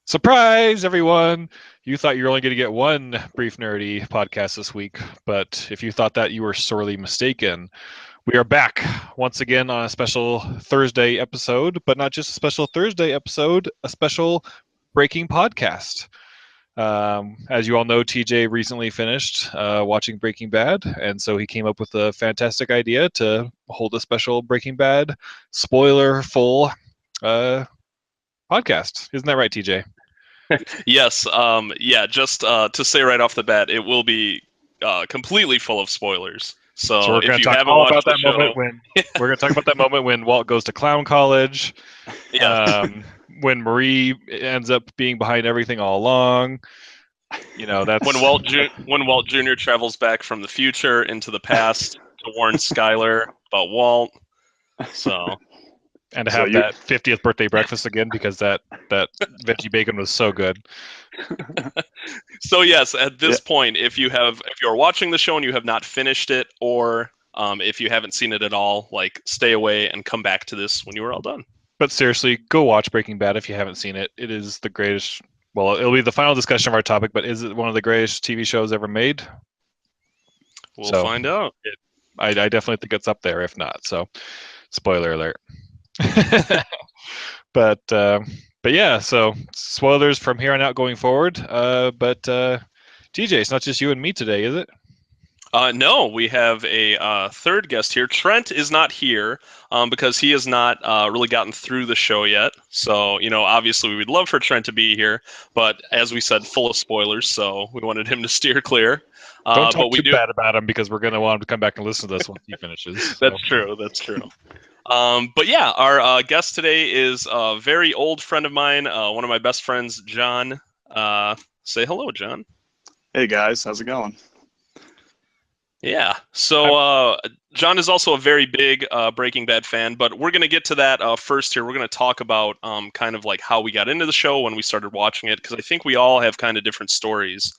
Surprise, everyone! You thought you were only going to get one Brief Nerdy podcast this week, but if you thought that, you were sorely mistaken. We are back once again on a special Thursday episode, but not just a special Thursday episode, a special breaking podcast. As you all know, TJ recently finished watching Breaking Bad, and so he came up with a fantastic idea to hold a special Breaking Bad spoiler-full podcast. Isn't that right, TJ? Yes, yeah, just to say right off the bat, it will be completely full of spoilers. So So we're going if to you talk haven't all watched about the that show, moment when we're going to talk about that moment when Walt goes to clown college, yeah, when Marie ends up being behind everything all along. You know, that's when Walt Jr. travels back from the future into the past to warn Skyler about Walt. So and to So have you- that 50th birthday breakfast again because that veggie bacon was so good. So yes, at this point, if you're watching the show and you have not finished it, or if you haven't seen it at all, like stay away and come back to this when you are all done. But seriously, go watch Breaking Bad if you haven't seen it. It is the greatest. Well, it'll be the final discussion of our topic, but is it one of the greatest TV shows ever made? We'll So, find out. I definitely think it's up there, if not. So, spoiler alert. but yeah, so spoilers from here on out going forward. But TJ, it's not just you and me today, is it? No, we have a third guest here. Trent is not here because he has not really gotten through the show yet. So, obviously we would love for Trent to be here, but as we said, full of spoilers, so we wanted him to steer clear. Don't talk but we too bad about him because we're going to want him to come back and listen to this once he finishes. So. That's true. But yeah, our guest today is a very old friend of mine, one of my best friends, John. Say hello, John. Hey guys, how's it going? Yeah, so John is also a very big Breaking Bad fan, but we're going to get to that first here. We're going to talk about kind of like how we got into the show, when we started watching it, because I think we all have kind of different stories.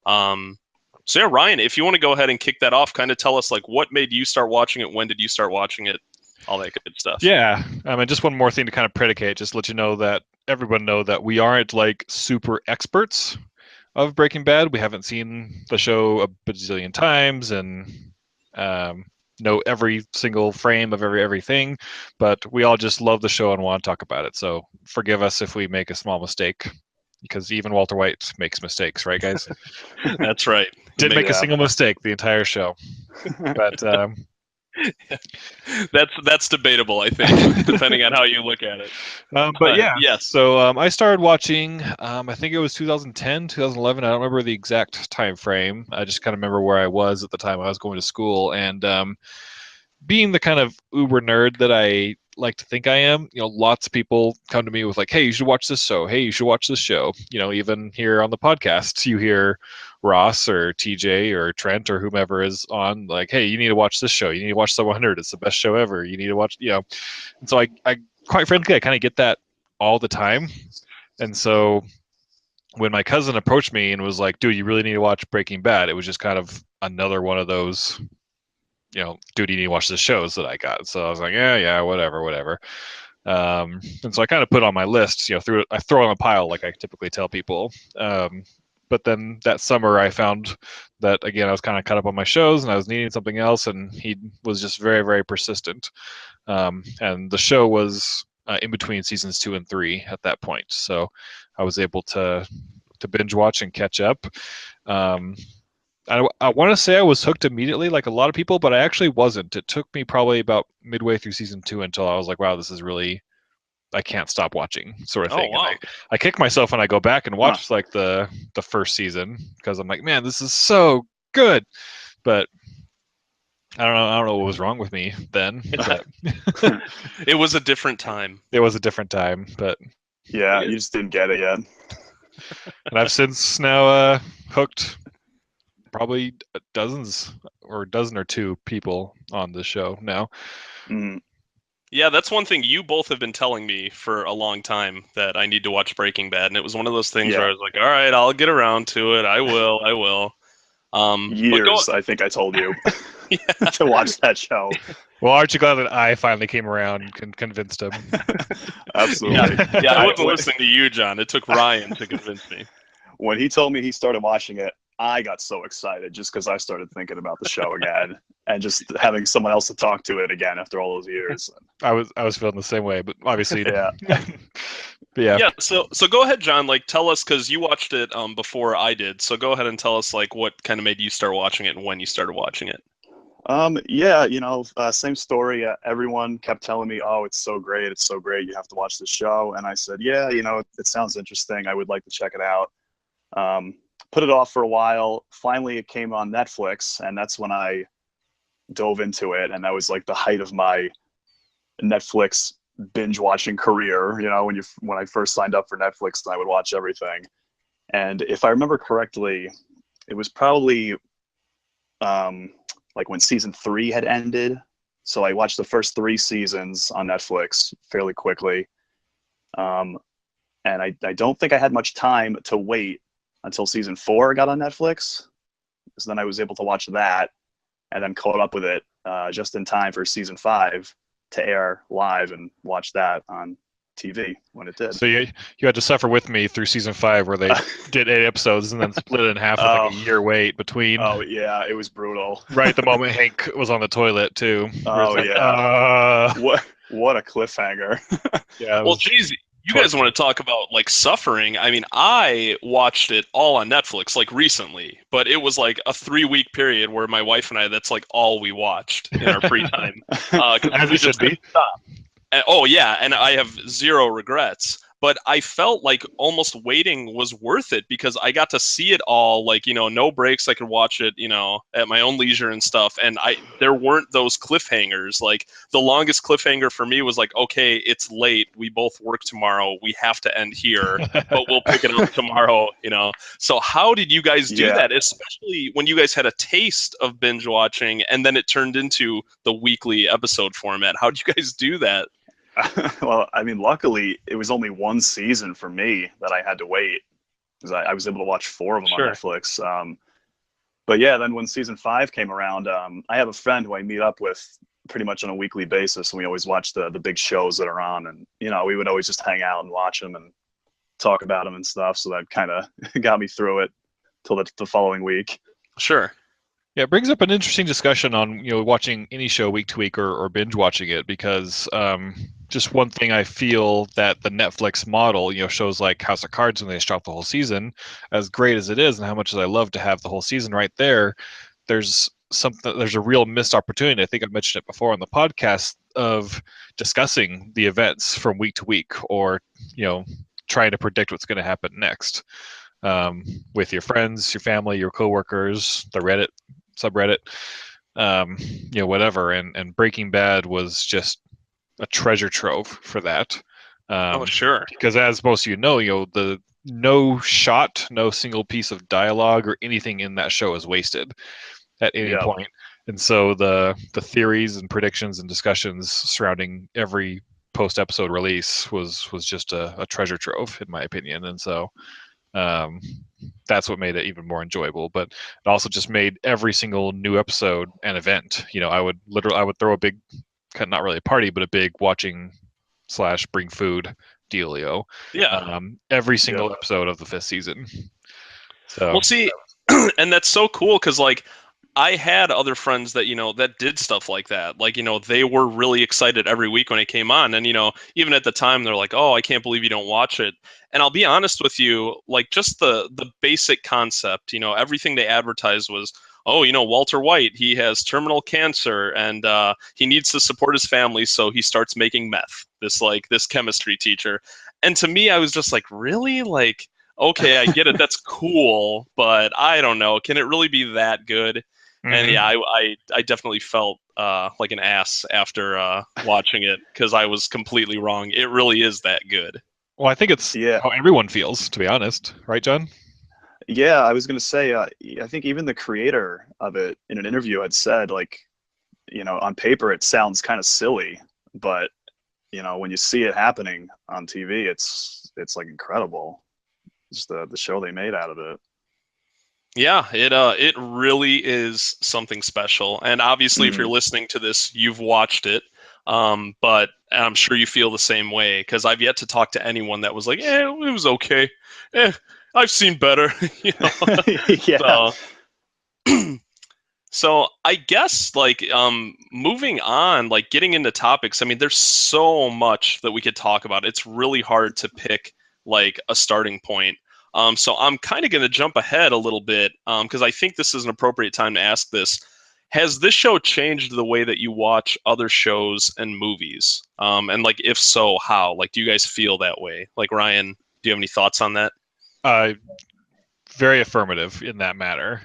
So yeah, Ryan, if you want to go ahead and kick that off, kind of tell us like what made you start watching it, when did you start watching it, all that good stuff. Yeah, I mean, just one more thing to kind of predicate, just let you know that everyone know that we aren't like super experts of Breaking Bad. We haven't seen the show a bazillion times and know every single frame of everything, but we all just love the show and want to talk about it. So forgive us if we make a small mistake, because even Walter White makes mistakes, right, guys? That's right. Didn't make a single mistake the entire show, but that's debatable, I think, depending on how you look at it. But yeah, yes. So I started watching. I think it was 2010, 2011. I don't remember the exact time frame. I just kind of remember where I was at the time. I was going to school, and being the kind of uber nerd that I like to think I am, lots of people come to me with like, "Hey, you should watch this show. Hey, you should watch this show." Even here on the podcast, you hear Ross or TJ or Trent or whomever is on like, "Hey, you need to watch this show. You need to watch The 100. It's the best show ever. You need to watch." And so I quite frankly, I kind of get that all the time. And so when my cousin approached me and was like, "Dude, you really need to watch Breaking Bad," it was just kind of another one of those, dude, you need to watch the shows that I got. So I was like, yeah, whatever. And so I kind of put on my list, I throw it on a pile like I typically tell people. But then that summer I found that, again, I was kind of caught up on my shows and I was needing something else, and he was just very, very persistent. And the show was in between seasons 2 and 3 at that point. So I was able to binge watch and catch up. I want to say I was hooked immediately, like a lot of people, but I actually wasn't. It took me probably about midway through season 2 until I was like, wow, this is really, I can't stop watching, sort of thing. Oh, wow. I kick myself when I go back and watch like the first season, because I'm like, man, this is so good. But I don't know what was wrong with me then. But It was a different time. It was a different time, but Yeah, you just didn't get it yet. And I've since now hooked probably a dozen or two people on the show now. Mm. Yeah, that's one thing you both have been telling me for a long time, that I need to watch Breaking Bad, and it was one of those things where I was like, all right, I'll get around to it. I will. Years, I think I told you. to watch that show. Well, aren't you glad that I finally came around and convinced him? Absolutely. Yeah, I wasn't listening to you, John. It took Ryan to convince me. When he told me he started watching it, I got so excited just because I started thinking about the show again and just having someone else to talk to it again after all those years. I was feeling the same way, but obviously, Yeah. Yeah. So go ahead, John. Like, tell us, because you watched it before I did. So go ahead and tell us like what kind of made you start watching it and when you started watching it. Yeah, same story. Everyone kept telling me, "Oh, it's so great! It's so great! You have to watch the show." And I said, "Yeah, it sounds interesting. I would like to check it out." Put it off for a while. Finally, it came on Netflix, and that's when I dove into it. And that was like the height of my Netflix binge watching career. When I first signed up for Netflix, I would watch everything. And if I remember correctly, it was probably like when season 3 had ended. So I watched the first 3 seasons on Netflix fairly quickly. And I don't think I had much time to wait until season 4 got on Netflix. So then I was able to watch that and then caught up with it just in time for season 5 to air live and watch that on TV when it did. So you had to suffer with me through season 5 where they did 8 episodes and then split it in half with like a year wait between. Oh yeah, it was brutal. Right the moment Hank was on the toilet too. Oh like, yeah. What a cliffhanger. Yeah. Well, geez, you guys want to talk about like suffering? I mean, I watched it all on Netflix like recently, but it was like a 3-week period where my wife and I, that's like all we watched in our free time. As it should be. Oh yeah, and I have zero regrets. But I felt like almost waiting was worth it because I got to see it all, like, no breaks. I could watch it, at my own leisure and stuff. And there weren't those cliffhangers. Like the longest cliffhanger for me was like, okay, it's late. We both work tomorrow. We have to end here, but we'll pick it up tomorrow, So how did you guys do that? Especially when you guys had a taste of binge watching and then it turned into the weekly episode format. How did you guys do that? Well, I mean, luckily it was only 1 season for me that I had to wait because I was able to watch 4 of them on Netflix. But yeah, then when season 5 came around, I have a friend who I meet up with pretty much on a weekly basis, and we always watch the big shows that are on, and we would always just hang out and watch them and talk about them and stuff. So that kind of got me through it till the following week. Sure. Yeah, it brings up an interesting discussion on watching any show week to week or binge watching it because just one thing I feel that the Netflix model, shows like House of Cards when they drop the whole season, as great as it is and how much as I love to have the whole season right there, there's a real missed opportunity. I think I mentioned it before on the podcast of discussing the events from week to week or trying to predict what's going to happen next with your friends, your family, your coworkers, the Reddit subreddit, whatever. And Breaking Bad was just a treasure trove for that. Sure. Because as most of the no shot, no single piece of dialogue or anything in that show is wasted at any point. And so the theories and predictions and discussions surrounding every post-episode release was just a treasure trove, in my opinion. And so that's what made it even more enjoyable. But it also just made every single new episode an event. I would throw a big, not really a party, but a big watching / bring food dealio. Yeah. Every single episode of the 5th season. So well, see, and that's so cool because like I had other friends that that did stuff like that. Like they were really excited every week when it came on, and even at the time they're like, "Oh, I can't believe you don't watch it." And I'll be honest with you, like just the basic concept, everything they advertised was, "Oh, Walter White, he has terminal cancer and he needs to support his family, so he starts making meth." This chemistry teacher, and to me, I was just like, "Really? Like, okay, I get it. That's cool, but I don't know. Can it really be that good?" And yeah, I definitely felt like an ass after watching it because I was completely wrong. It really is that good. Well, I think it's how everyone feels, to be honest. Right, John? Yeah, I was going to say, I think even the creator of it in an interview had said, like, on paper it sounds kind of silly, but, when you see it happening on TV, it's like incredible. Just the show they made out of it. Yeah, it really is something special. And obviously, if you're listening to this, you've watched it. But I'm sure you feel the same way because I've yet to talk to anyone that was like, "Eh, it was okay. Eh, I've seen better." you know. Yeah. So, so I guess like moving on, like getting into topics. I mean, there's so much that we could talk about. It's really hard to pick like a starting point. So I'm kind of going to jump ahead a little bit because I think this is an appropriate time to ask this. Has this show changed the way that you watch other shows and movies? And like, if so, how? Like, do you guys feel that way? Like, Ryan, do you have any thoughts on that? Very affirmative in that matter,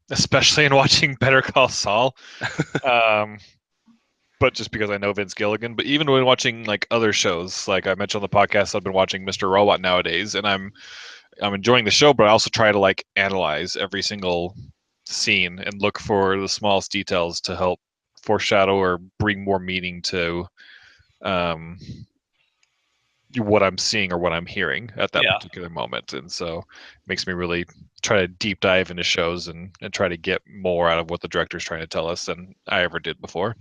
especially in watching Better Call Saul. But just because I know Vince Gilligan, but even when watching like other shows, like I mentioned on the podcast, I've been watching Mr. Robot nowadays, and I'm enjoying the show, but I also try to like analyze every single scene and look for the smallest details to help foreshadow or bring more meaning to um, what I'm seeing or what I'm hearing at that particular moment. And so it makes me really try to deep dive into shows and try to get more out of what the director's trying to tell us than I ever did before.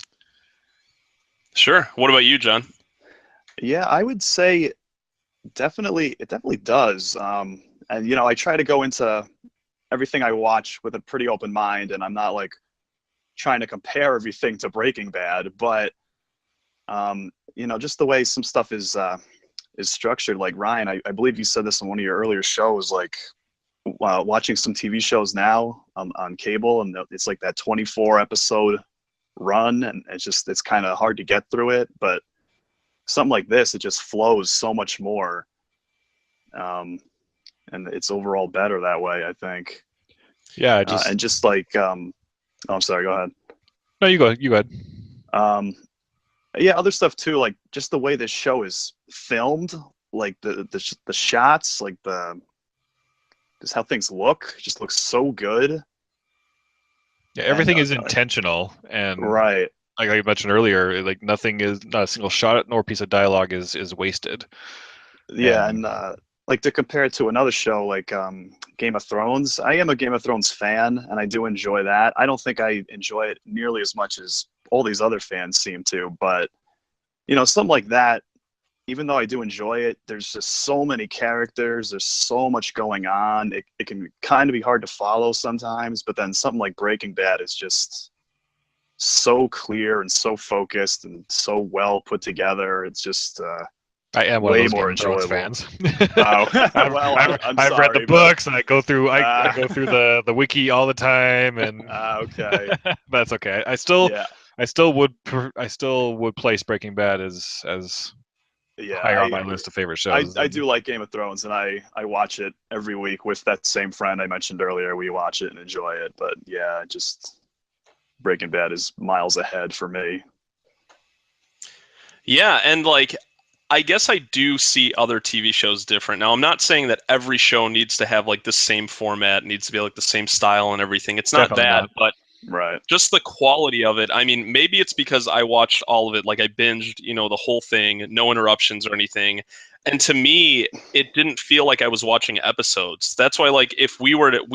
Sure. What about you, John? Yeah, I would say it definitely does. And I try to go into everything I watch with a pretty open mind, and I'm not like trying to compare everything to Breaking Bad, but just the way some stuff is structured. Like Ryan, I believe you said this in one of your earlier shows, like watching some TV shows now on cable, and it's like that 24 episode run, and it's kind of hard to get through it, but something like this, it just flows so much more, and it's overall better that way, I think. Yeah, and just like I'm sorry, go ahead. No, you go ahead. Yeah, other stuff too, like just the way this show is filmed, like the shots, like just how things look, just looks so good. Yeah, everything is intentional, and right. Like I mentioned earlier, like not a single shot nor piece of dialogue is wasted. Yeah, and like to compare it to another show like Game of Thrones, I am a Game of Thrones fan, and I do enjoy that. I don't think I enjoy it nearly as much as all these other fans seem to, but something like that, even though I do enjoy it, there's just so many characters, there's so much going on. It can kind of be hard to follow sometimes, but then something like Breaking Bad is just so clear and so focused and so well put together. It's just I am one way of those more Game of Thrones enjoyable. fans. I've read the books, and I go through the wiki all the time, and okay. That's okay. I still would place Breaking Bad as higher on my list of favorite shows. I do like Game of Thrones, and I watch it every week with that same friend I mentioned earlier. We watch it and enjoy it, but yeah, just Breaking Bad is miles ahead for me. Yeah, and like I guess I do see other TV shows different. Now, I'm not saying that every show needs to have like the same format, needs to be like the same style and everything. It's not Definitely that, not. but right. Just the quality of it. I mean, maybe it's because I watched all of it, like I binged, the whole thing, no interruptions or anything. And to me, it didn't feel like I was watching episodes. That's why, like, if we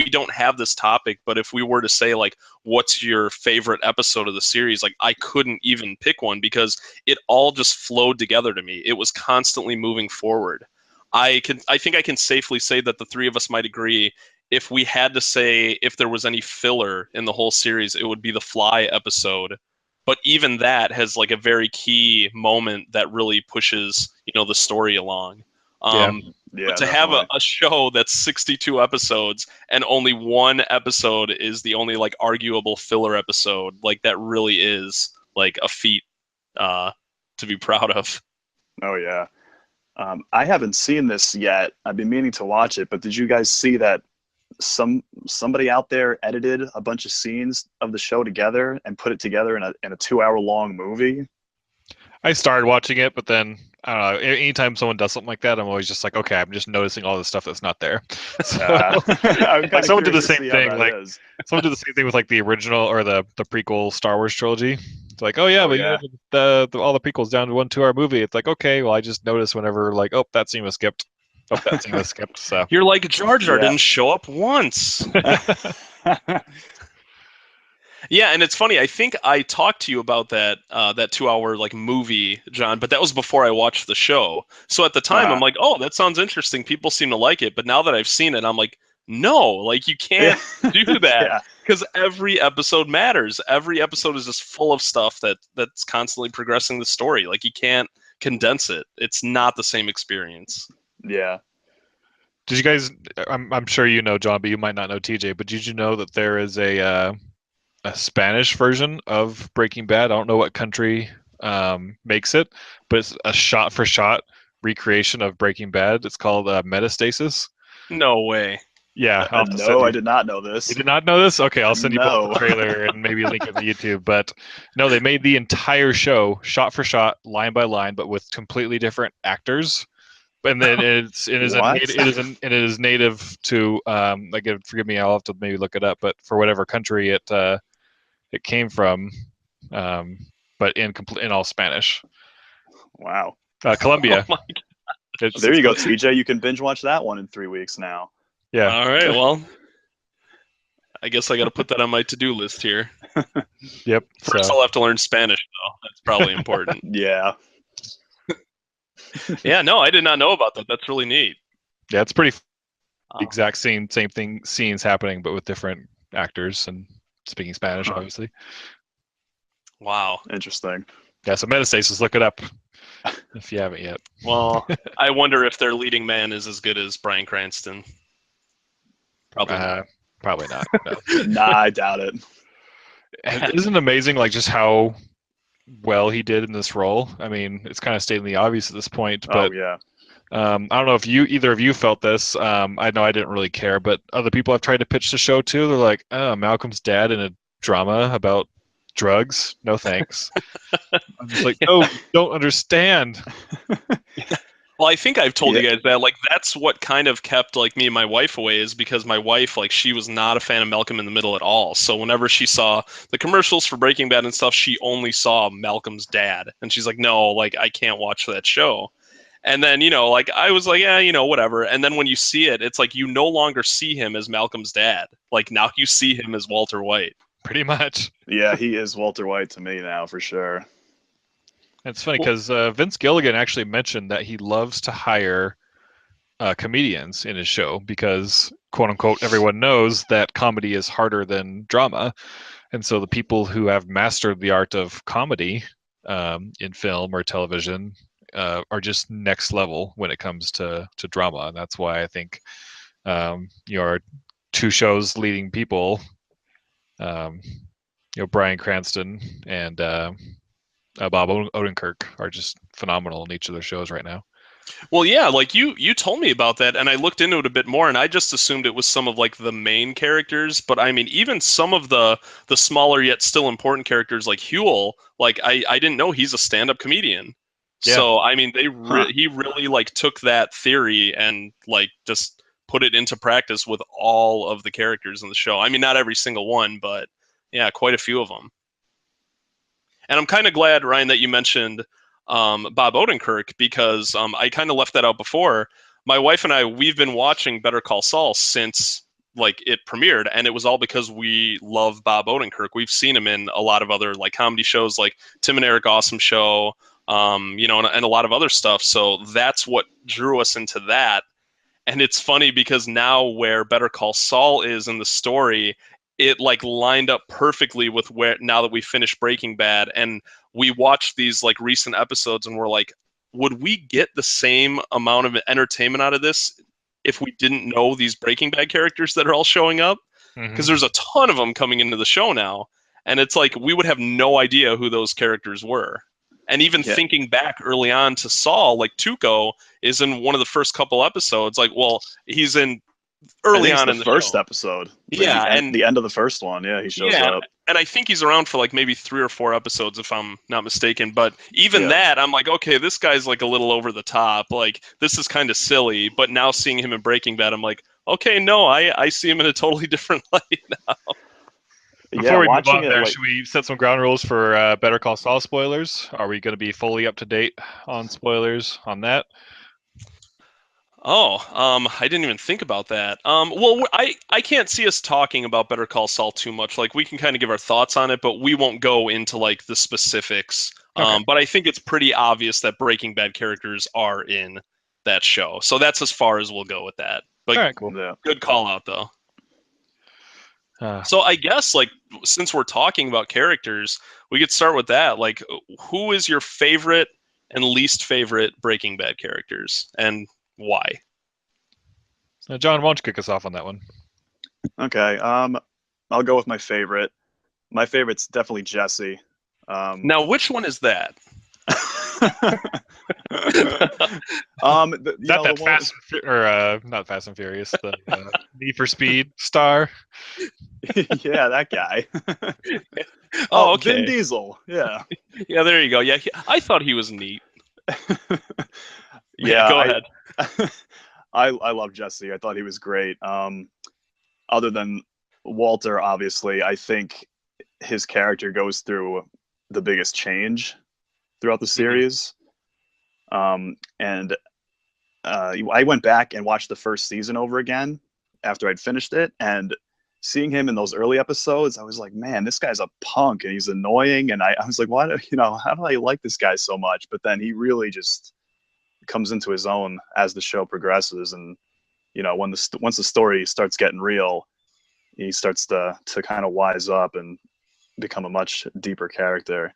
don't have this topic, but if we were to say, like, what's your favorite episode of the series, like, I couldn't even pick one because it all just flowed together to me. It was constantly moving forward. I think I can safely say that the three of us might agree. If we had to say if there was any filler in the whole series, it would be the Fly episode. But even that has like a very key moment that really pushes, the story along. Yeah, but to have a show that's 62 episodes and only one episode is the only like arguable filler episode, like that really is like a feat to be proud of. Oh yeah. I haven't seen this yet. I've been meaning to watch it, but did you guys see that somebody out there edited a bunch of scenes of the show together and put it together in a 2-hour long movie? I started watching it, but then I don't know. Anytime someone does something like that, I'm always just like, okay, I'm just noticing all the stuff that's not there. So, like someone did the same thing. Someone did the same thing with like the original or the prequel Star Wars trilogy. It's like, oh yeah, you have all the prequels down to 1 2-hour movie. It's like, okay, well, I just noticed whenever like, oh, that scene was skipped. Hope that scene was skipped. So You're like, Jar Jar Yeah. didn't show up once. Yeah, and it's funny. I think I talked to you about that 2 hour like movie, John, but that was before I watched the show. So at the time, I'm like, oh, that sounds interesting. People seem to like it. But now that I've seen it, I'm like, no, like you can't do that Yeah. because every episode matters. Every episode is just full of stuff that's constantly progressing the story. Like you can't condense it. It's not the same experience. Yeah. did you guys? I'm sure you know, John, but you might not know TJ. But did you know that there is a Spanish version of Breaking Bad? I don't know what country makes it, but it's a shot-for-shot recreation of Breaking Bad. It's called Metastasis. No way. Yeah, I'll have to send No, you. I did not know this. You did not know this? Okay, I'll send you both No. the trailer and maybe a link in the YouTube. But no, they made the entire show shot for shot, line by line, but with completely different actors. And then it What? is native to again, forgive me, I'll have to maybe look it up, but for whatever country it came from, but in all Spanish. Wow. Colombia. Oh my It's- There you go, TJ. You can binge watch that one in 3 weeks now. Yeah. All right, well, I guess I got to put that on my to-do list here. Yep. First, So, I'll have to learn Spanish, though. That's probably important. Yeah. Yeah, no, I did not know about that. That's really neat. yeah, it's pretty Oh. exact same thing, scenes happening, but with different actors and speaking Spanish, obviously. Wow. Interesting. Yeah, so Metastasis, look it up if you haven't yet. Well, I wonder if their leading man is as good as Bryan Cranston. Probably not. Probably not. No. Nah, I doubt it. And isn't it amazing, like just how well he did in this role? I mean, it's kind of stating the obvious at this point, but Oh yeah. I don't know if either of you felt this. I know I didn't really care, but other people have tried to pitch the show too. They're like, "Oh, Malcolm's dad in a drama about drugs? No thanks." I'm just like, "No, you don't understand." Well, I think I've told you Yeah. guys that, like, that's what kind of kept, like, me and my wife away, is because my wife, like, she was not a fan of Malcolm in the Middle at all. So whenever she saw the commercials for Breaking Bad and stuff, she only saw Malcolm's dad. And she's like, no, like, I can't watch that show. And then, you know, like, I was like, yeah, you know, whatever. And then when you see it, it's like you no longer see him as Malcolm's dad. Like, now you see him as Walter White. Pretty much. Yeah, he is Walter White to me now for sure. It's funny because Vince Gilligan actually mentioned that he loves to hire comedians in his show because, quote unquote, everyone knows that comedy is harder than drama. And so the people who have mastered the art of comedy in film or television are just next level when it comes to drama. And that's why I think our two shows leading people, Bryan Cranston and Bob Odenkirk are just phenomenal in each of their shows right now. Well, yeah, like you told me about that, and I looked into it a bit more, and I just assumed it was some of like the main characters. But I mean, even some of the smaller yet still important characters, like Huel, like I didn't know he's a stand-up comedian. Yeah. So I mean, he really like took that theory and like just put it into practice with all of the characters in the show. I mean, not every single one, but yeah, quite a few of them. And I'm kind of glad, Ryan, that you mentioned Bob Odenkirk because I kind of left that out before. My wife and I, we've been watching Better Call Saul since like it premiered, and it was all because we love Bob Odenkirk. We've seen him in a lot of other like comedy shows, like Tim and Eric Awesome Show, and a lot of other stuff. So that's what drew us into that. And it's funny because now where Better Call Saul is in the story, it like lined up perfectly with where now that we finished Breaking Bad and we watched these like recent episodes and we're like, would we get the same amount of entertainment out of this if we didn't know these Breaking Bad characters that are all showing up? Because there's a ton of them coming into the show now. And it's like, we would have no idea who those characters were. And even thinking back early on to Saul, like Tuco is in one of the first couple episodes. Like, well, he's in early on in the first show. episode. Yeah, and the end of the first one. Yeah, he shows up. And I think he's around for like maybe 3 or 4 episodes, if I'm not mistaken. But even that, I'm like, okay, this guy's like a little over the top. Like, this is kind of silly. But now seeing him in Breaking Bad, I'm like, okay, no, I see him in a totally different light now. Before we move on there, should we set some ground rules for Better Call Saul spoilers? Are we going to be fully up to date on spoilers on that? I didn't even think about that. Well, I can't see us talking about Better Call Saul too much. Like, we can kind of give our thoughts on it, but we won't go into like the specifics. Okay. But I think it's pretty obvious that Breaking Bad characters are in that show. So that's as far as we'll go with that. But All right, cool. Yeah. good call out though. Uh, So I guess like since we're talking about characters, we could start with that. Like, who is your favorite and least favorite Breaking Bad characters, and why? John, why don't you kick us off on that one? Okay. I'll go with my favorite. My favorite's definitely Jesse. Now, which one is that? Not that not Fast and Furious, the Need for Speed star. Yeah, that guy. Oh, okay. Vin Diesel. Yeah. Yeah, there you go. Yeah, I thought he was neat. Yeah. Go ahead. I love Jesse. I thought he was great. Other than Walter, obviously, I think his character goes through the biggest change throughout the series. And I went back and watched the first season over again after I'd finished it, and seeing him in those early episodes, I was like, man, this guy's a punk and he's annoying. And I was like, why, how do I like this guy so much? But then he really just comes into his own as the show progresses. And, once the story starts getting real, he starts to kind of wise up and become a much deeper character.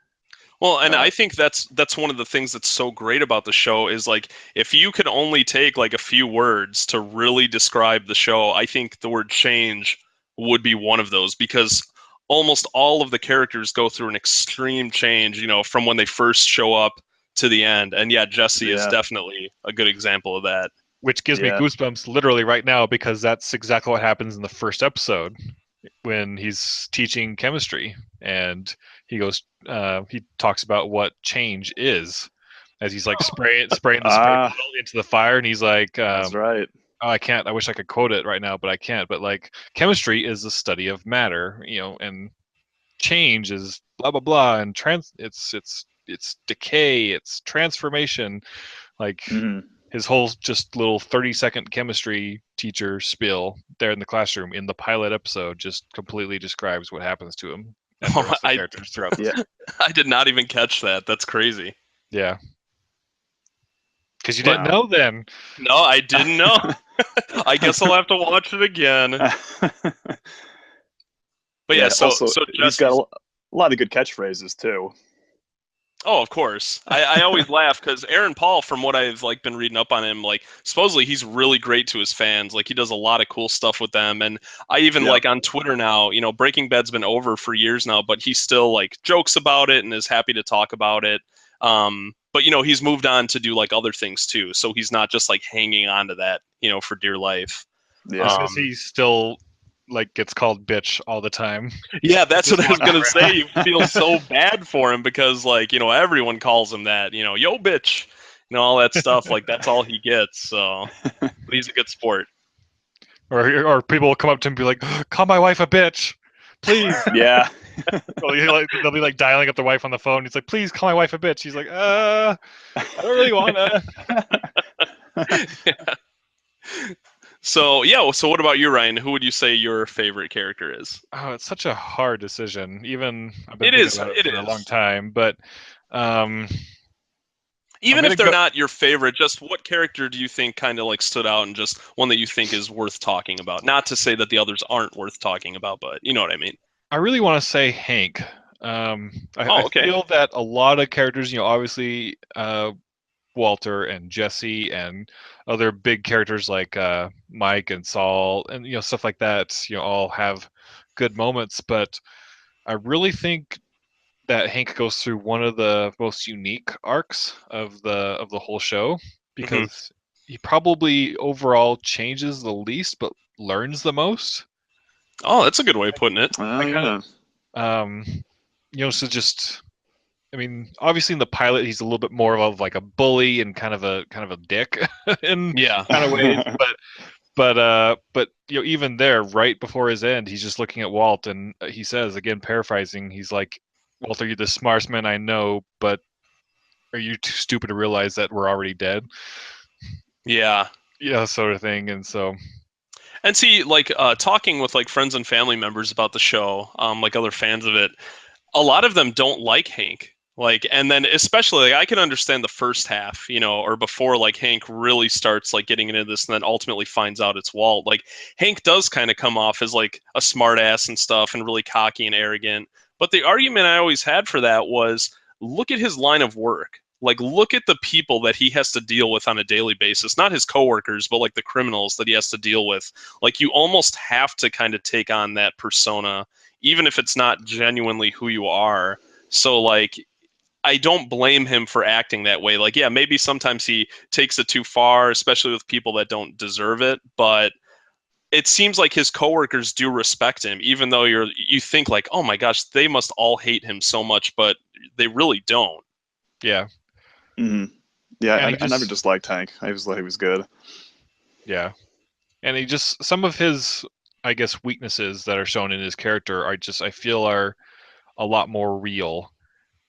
Well, and I think that's one of the things that's so great about the show is like if you could only take like a few words to really describe the show, I think the word change would be one of those, because almost all of the characters go through an extreme change, from when they first show up to the end. And yeah, Jesse is definitely a good example of that. Which gives me goosebumps literally right now, because that's exactly what happens in the first episode when he's teaching chemistry, and he talks about what change is as he's like spraying the spray bottle into the fire, and he's like, that's right. I can't. I wish I could quote it right now, but I can't. But like, chemistry is the study of matter, and change is blah blah blah, and it's decay, it's transformation. Like his whole just little 30-second chemistry teacher spiel there in the classroom in the pilot episode just completely describes what happens to him and the rest of the characters throughout. I did not even catch that. That's crazy. Yeah. Because you didn't know then. No, I didn't know. I guess I'll have to watch it again. But yeah, so he's got a lot of good catchphrases too. Oh, of course. I always laugh because Aaron Paul, from what I've like been reading up on him, like supposedly he's really great to his fans. Like he does a lot of cool stuff with them. And I even like on Twitter now, Breaking Bad's been over for years now, but he still like jokes about it and is happy to talk about it. But he's moved on to do like other things too. So he's not just like hanging on to that, for dear life. Yeah, he's still like gets called bitch all the time. Yeah, that's what I was gonna say. You feel so bad for him because like, everyone calls him that, yo bitch, all that stuff. Like that's all he gets. So but he's a good sport. Or people will come up to him and be like, call my wife a bitch, please. Yeah. They'll be like dialing up the wife on the phone. He's like, please call my wife a bitch. He's like, I don't really wanna. So what about you, Ryan? Who would you say your favorite character is? Oh, it's such a hard decision. Even I've been thinking about it for a long time, but even if they're not your favorite, just what character do you think kind of like stood out and just one that you think is worth talking about? Not to say that the others aren't worth talking about, but you know what I mean. I really want to say Hank. I feel that a lot of characters, obviously Walter and Jesse and other big characters like Mike and Saul and stuff like that, all have good moments, but I really think that Hank goes through one of the most unique arcs of the whole show, because he probably overall changes the least but learns the most. Oh, that's a good way of putting it. So just, I mean, obviously in the pilot he's a little bit more of like a bully and kind of a dick in kind of ways, but even there, right before his end, he's just looking at Walt and he says, again paraphrasing, he's like, Walter, you're the smartest man I know, but are you too stupid to realize that we're already dead? Yeah. Yeah, sort of thing. And so, And see, like talking with like friends and family members about the show, like other fans of it, a lot of them don't like Hank. Like, and then especially, like, I can understand the first half, or before like Hank really starts like getting into this, and then ultimately finds out it's Walt. Like, Hank does kind of come off as like a smart ass and stuff, and really cocky and arrogant. But the argument I always had for that was, look at his line of work. Like, look at the people that he has to deal with on a daily basis. Not his coworkers, but like the criminals that he has to deal with. Like, you almost have to kind of take on that persona, even if it's not genuinely who you are. So, like, I don't blame him for acting that way. Like, yeah, maybe sometimes he takes it too far, especially with people that don't deserve it. But it seems like his coworkers do respect him, even though you think like, oh my gosh, they must all hate him so much, but they really don't. yeah. Hmm. Yeah, And I never disliked Hank. I just thought he was good. Yeah. And he just, some of his, I guess, weaknesses that are shown in his character are just, I feel, are a lot more real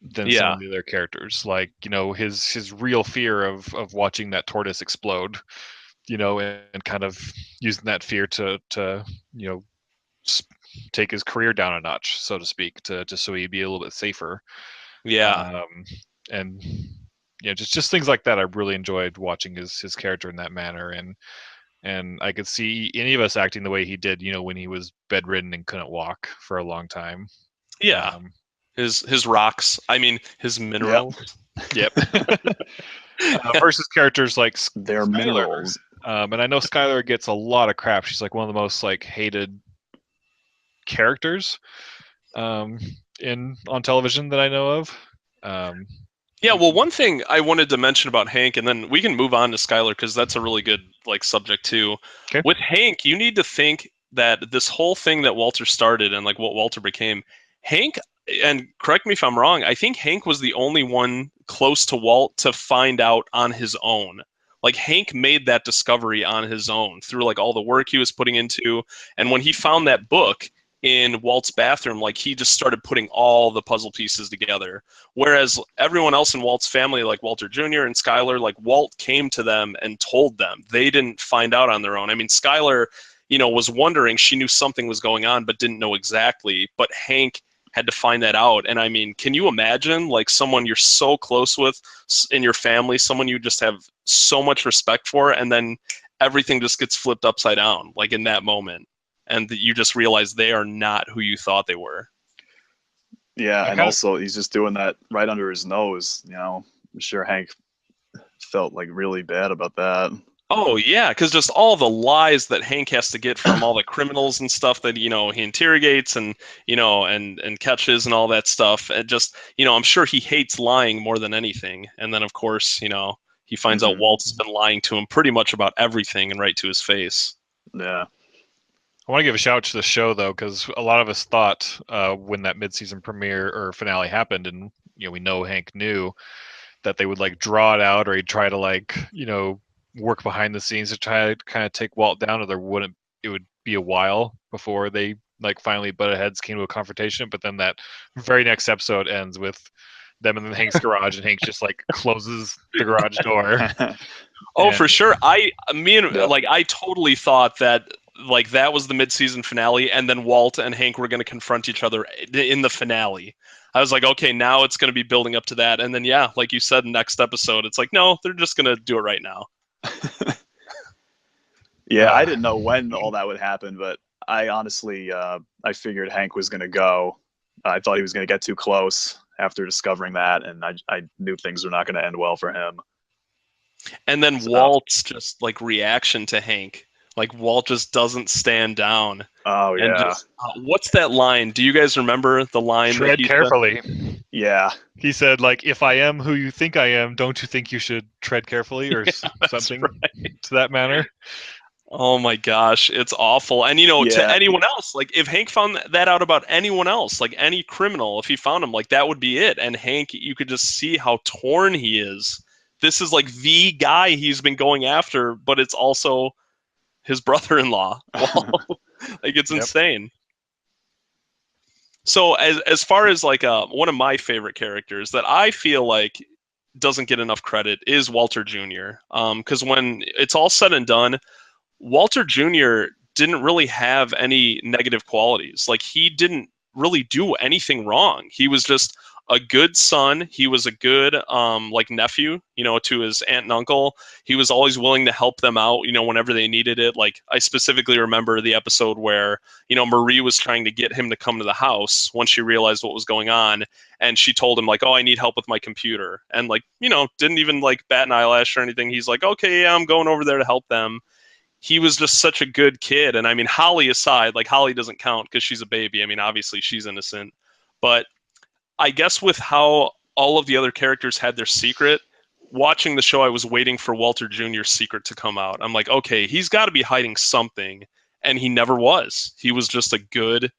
than some Yeah. of the other characters. Like, his real fear of watching that tortoise explode, and kind of using that fear to take his career down a notch, so to speak, to just so he'd be a little bit safer. Yeah. And just things like that. I really enjoyed watching his character in that manner, and I could see any of us acting the way he did, when he was bedridden and couldn't walk for a long time. Yeah. His rocks. I mean, his minerals. Yep. Versus characters like They're Skylar. minerals. And I know Skylar gets a lot of crap. She's like one of the most like hated characters on television that I know of. Yeah, well, one thing I wanted to mention about Hank, and then we can move on to Skylar because that's a really good like subject too. Okay. With Hank, you need to think that this whole thing that Walter started and like what Walter became, Hank, and correct me if I'm wrong, I think Hank was the only one close to Walt to find out on his own. Like, Hank made that discovery on his own through like all the work he was putting into, and when he found that book in Walt's bathroom, like he just started putting all the puzzle pieces together. Whereas everyone else in Walt's family, like Walter Jr. and Skylar, like Walt came to them and told them. They didn't find out on their own. I mean, Skylar, was wondering, she knew something was going on, but didn't know exactly. But Hank had to find that out. And I mean, can you imagine like someone you're so close with in your family, someone you just have so much respect for, and then everything just gets flipped upside down, like in that moment, and you just realize they are not who you thought they were. Yeah, and also he's just doing that right under his nose. I'm sure Hank felt like really bad about that. Oh yeah, because just all the lies that Hank has to get from all the criminals and stuff that he interrogates and and catches and all that stuff. And just I'm sure he hates lying more than anything. And then of course he finds out Walt's been lying to him pretty much about everything and right to his face. Yeah. I want to give a shout out to the show though, because a lot of us thought when that mid-season premiere or finale happened, and we know Hank knew that they would like draw it out, or he'd try to like work behind the scenes to try to kind of take Walt down, or it would be a while before they like finally butted heads, came to a confrontation. But then that very next episode ends with them in Hank's garage, and Hank just like closes the garage door. For sure. I totally thought that like that was the mid-season finale, and then Walt and Hank were going to confront each other in the finale. I was like, okay, now it's going to be building up to that. And then, yeah, like you said, next episode, it's like, no, they're just going to do it right now. Yeah, I didn't know when all that would happen, but I honestly, I figured Hank was going to go. I thought he was going to get too close after discovering that, and I knew things were not going to end well for him. And then Walt's just like reaction to Hank. Like, Walt just doesn't stand down. Oh, yeah. And what's that line? Do you guys remember the line? Tread carefully. Said? Yeah. He said, like, if I am who you think I am, don't you think you should tread carefully, or something to that manner? Oh my gosh, it's awful. And to anyone else, like if Hank found that out about anyone else, like any criminal, if he found him, like that would be it. And Hank, you could just see how torn he is. This is like the guy he's been going after, but it's also his brother-in-law. Like, it's insane. So as far as like one of my favorite characters that I feel like doesn't get enough credit is Walter Jr. Because when it's all said and done, Walter Jr. didn't really have any negative qualities. Like, he didn't really do anything wrong. He was just a good son. He was a good like nephew, to his aunt and uncle. He was always willing to help them out, whenever they needed it. Like, I specifically remember the episode where, Marie was trying to get him to come to the house once she realized what was going on, and she told him like, "Oh, I need help with my computer," and like, didn't even like bat an eyelash or anything. He's like, "Okay, yeah, I'm going over there to help them." He was just such a good kid. And I mean, Holly aside, like, Holly doesn't count because she's a baby. I mean, obviously she's innocent, but I guess with how all of the other characters had their secret, watching the show, I was waiting for Walter Jr.'s secret to come out. I'm like, okay, he's got to be hiding something, and he never was. He was just a good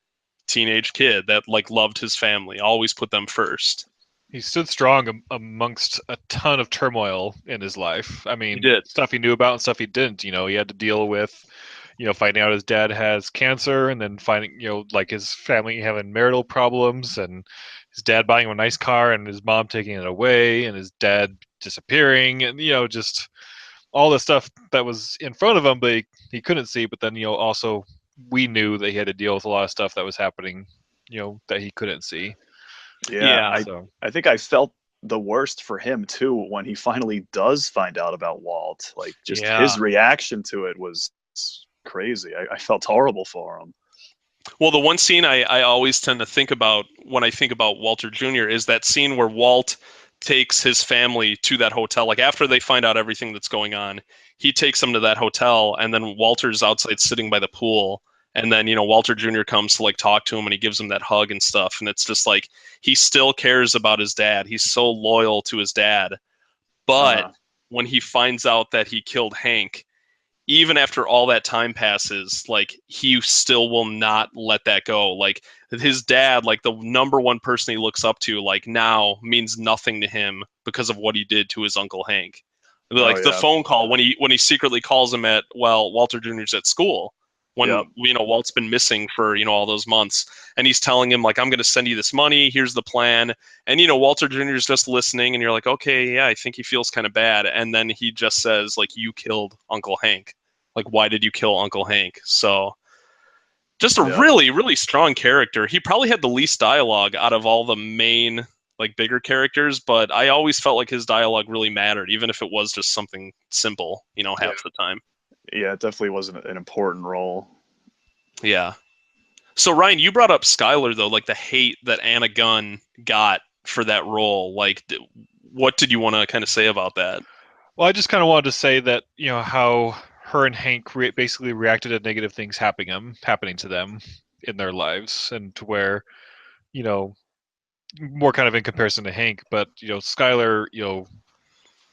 teenage kid that like loved his family, always put them first. He stood strong amongst a ton of turmoil in his life. I mean, He did. stuff he knew about and stuff he didn't. He had to deal with, finding out his dad has cancer, and then finding, like his family having marital problems, and his dad buying him a nice car and his mom taking it away, and his dad disappearing, and just all the stuff that was in front of him, but he couldn't see. But then, also we knew that he had to deal with a lot of stuff that was happening, that he couldn't see. Yeah, So. I think I felt the worst for him too when he finally does find out about Walt. Like, just his reaction to it was crazy. I felt horrible for him. Well, the one scene I always tend to think about when I think about Walter Jr. is that scene where Walt takes his family to that hotel. Like, after they find out everything that's going on, he takes them to that hotel, and then Walter's outside sitting by the pool. And then, Walter Jr. comes to like talk to him, and he gives him that hug and stuff. And it's just like, he still cares about his dad. He's so loyal to his dad. But when he finds out that he killed Hank, even after all that time passes, like, he still will not let that go. Like, his dad, like the number one person he looks up to, like, now means nothing to him because of what he did to his Uncle Hank. Like, the phone call when he secretly calls him at, Walter Jr.'s at school, when Walt's been missing for all those months, and he's telling him like, I'm going to send you this money, here's the plan, and Walter Jr. is just listening, and you're like, okay, yeah, I think he feels kind of bad, and then he just says like, you killed Uncle Hank. Like, why did you kill Uncle Hank? So just a really, really strong character. He probably had the least dialogue out of all the main like bigger characters, but I always felt like his dialogue really mattered, even if it was just something simple, half the time. Yeah, it definitely was an important role. Yeah. So Ryan, you brought up Skyler though, like the hate that Anna Gunn got for that role. Like, what did you want to kind of say about that? Well, I just kind of wanted to say that, how her and Hank basically reacted to negative things happening to them in their lives, and to where, more kind of in comparison to Hank, but Skyler,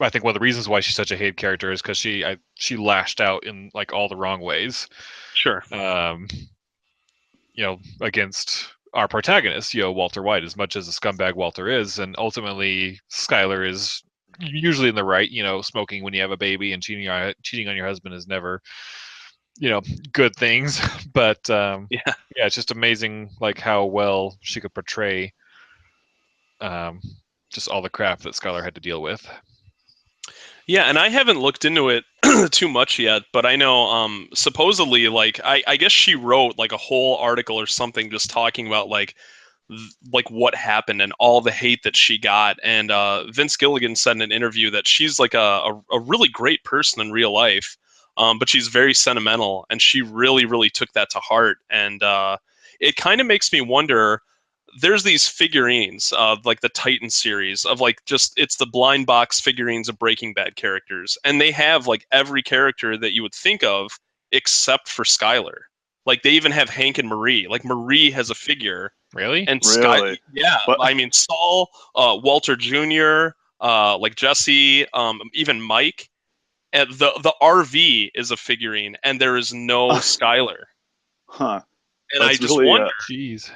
I think one of the reasons why she's such a hated character is because she lashed out in like all the wrong ways. Sure. Against our protagonist, Walter White, as much as a scumbag Walter is, and ultimately Skyler is usually in the right. Smoking when you have a baby and cheating on your husband is never, good things. But it's just amazing like how well she could portray just all the crap that Skyler had to deal with. Yeah, and I haven't looked into it too much yet, but I know supposedly, like, I guess she wrote like a whole article or something just talking about like what happened and all the hate that she got. And Vince Gilligan said in an interview that she's like a really great person in real life, but she's very sentimental, and she really, really took that to heart. And it kind of makes me wonder, there's these figurines of like the Titan series of like, just, it's the blind box figurines of Breaking Bad characters, and they have like every character that you would think of except for Skyler. Like, they even have Hank and Marie. Like, Marie has a figure. Really? And Really? But I mean, Saul, Walter Jr., like Jesse, even Mike. And the RV is a figurine, and there is no Skyler. Huh. And I just wonder. Jeez.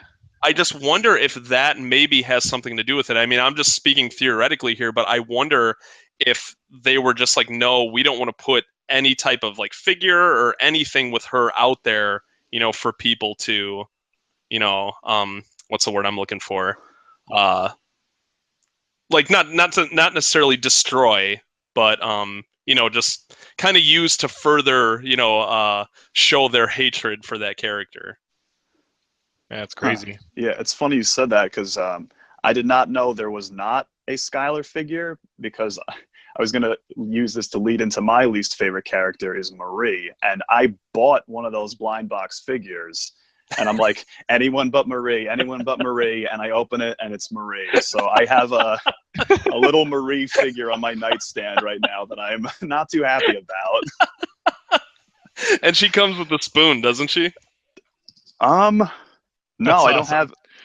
I just wonder if that maybe has something to do with it. I mean, I'm just speaking theoretically here, but I wonder if they were just like, no, we don't want to put any type of like figure or anything with her out there, for people to, what's the word I'm looking for? like not necessarily destroy, but just kind of use to further show their hatred for that character. Yeah, it's crazy. Yeah, it's funny you said that because I did not know there was not a Skylar figure, because I was going to use this to lead into my least favorite character is Marie. And I bought one of those blind box figures. And I'm like, anyone but Marie, anyone but Marie. And I open it and it's Marie. So I have a little Marie figure on my nightstand right now that I'm not too happy about. And she comes with a spoon, doesn't she? No, That's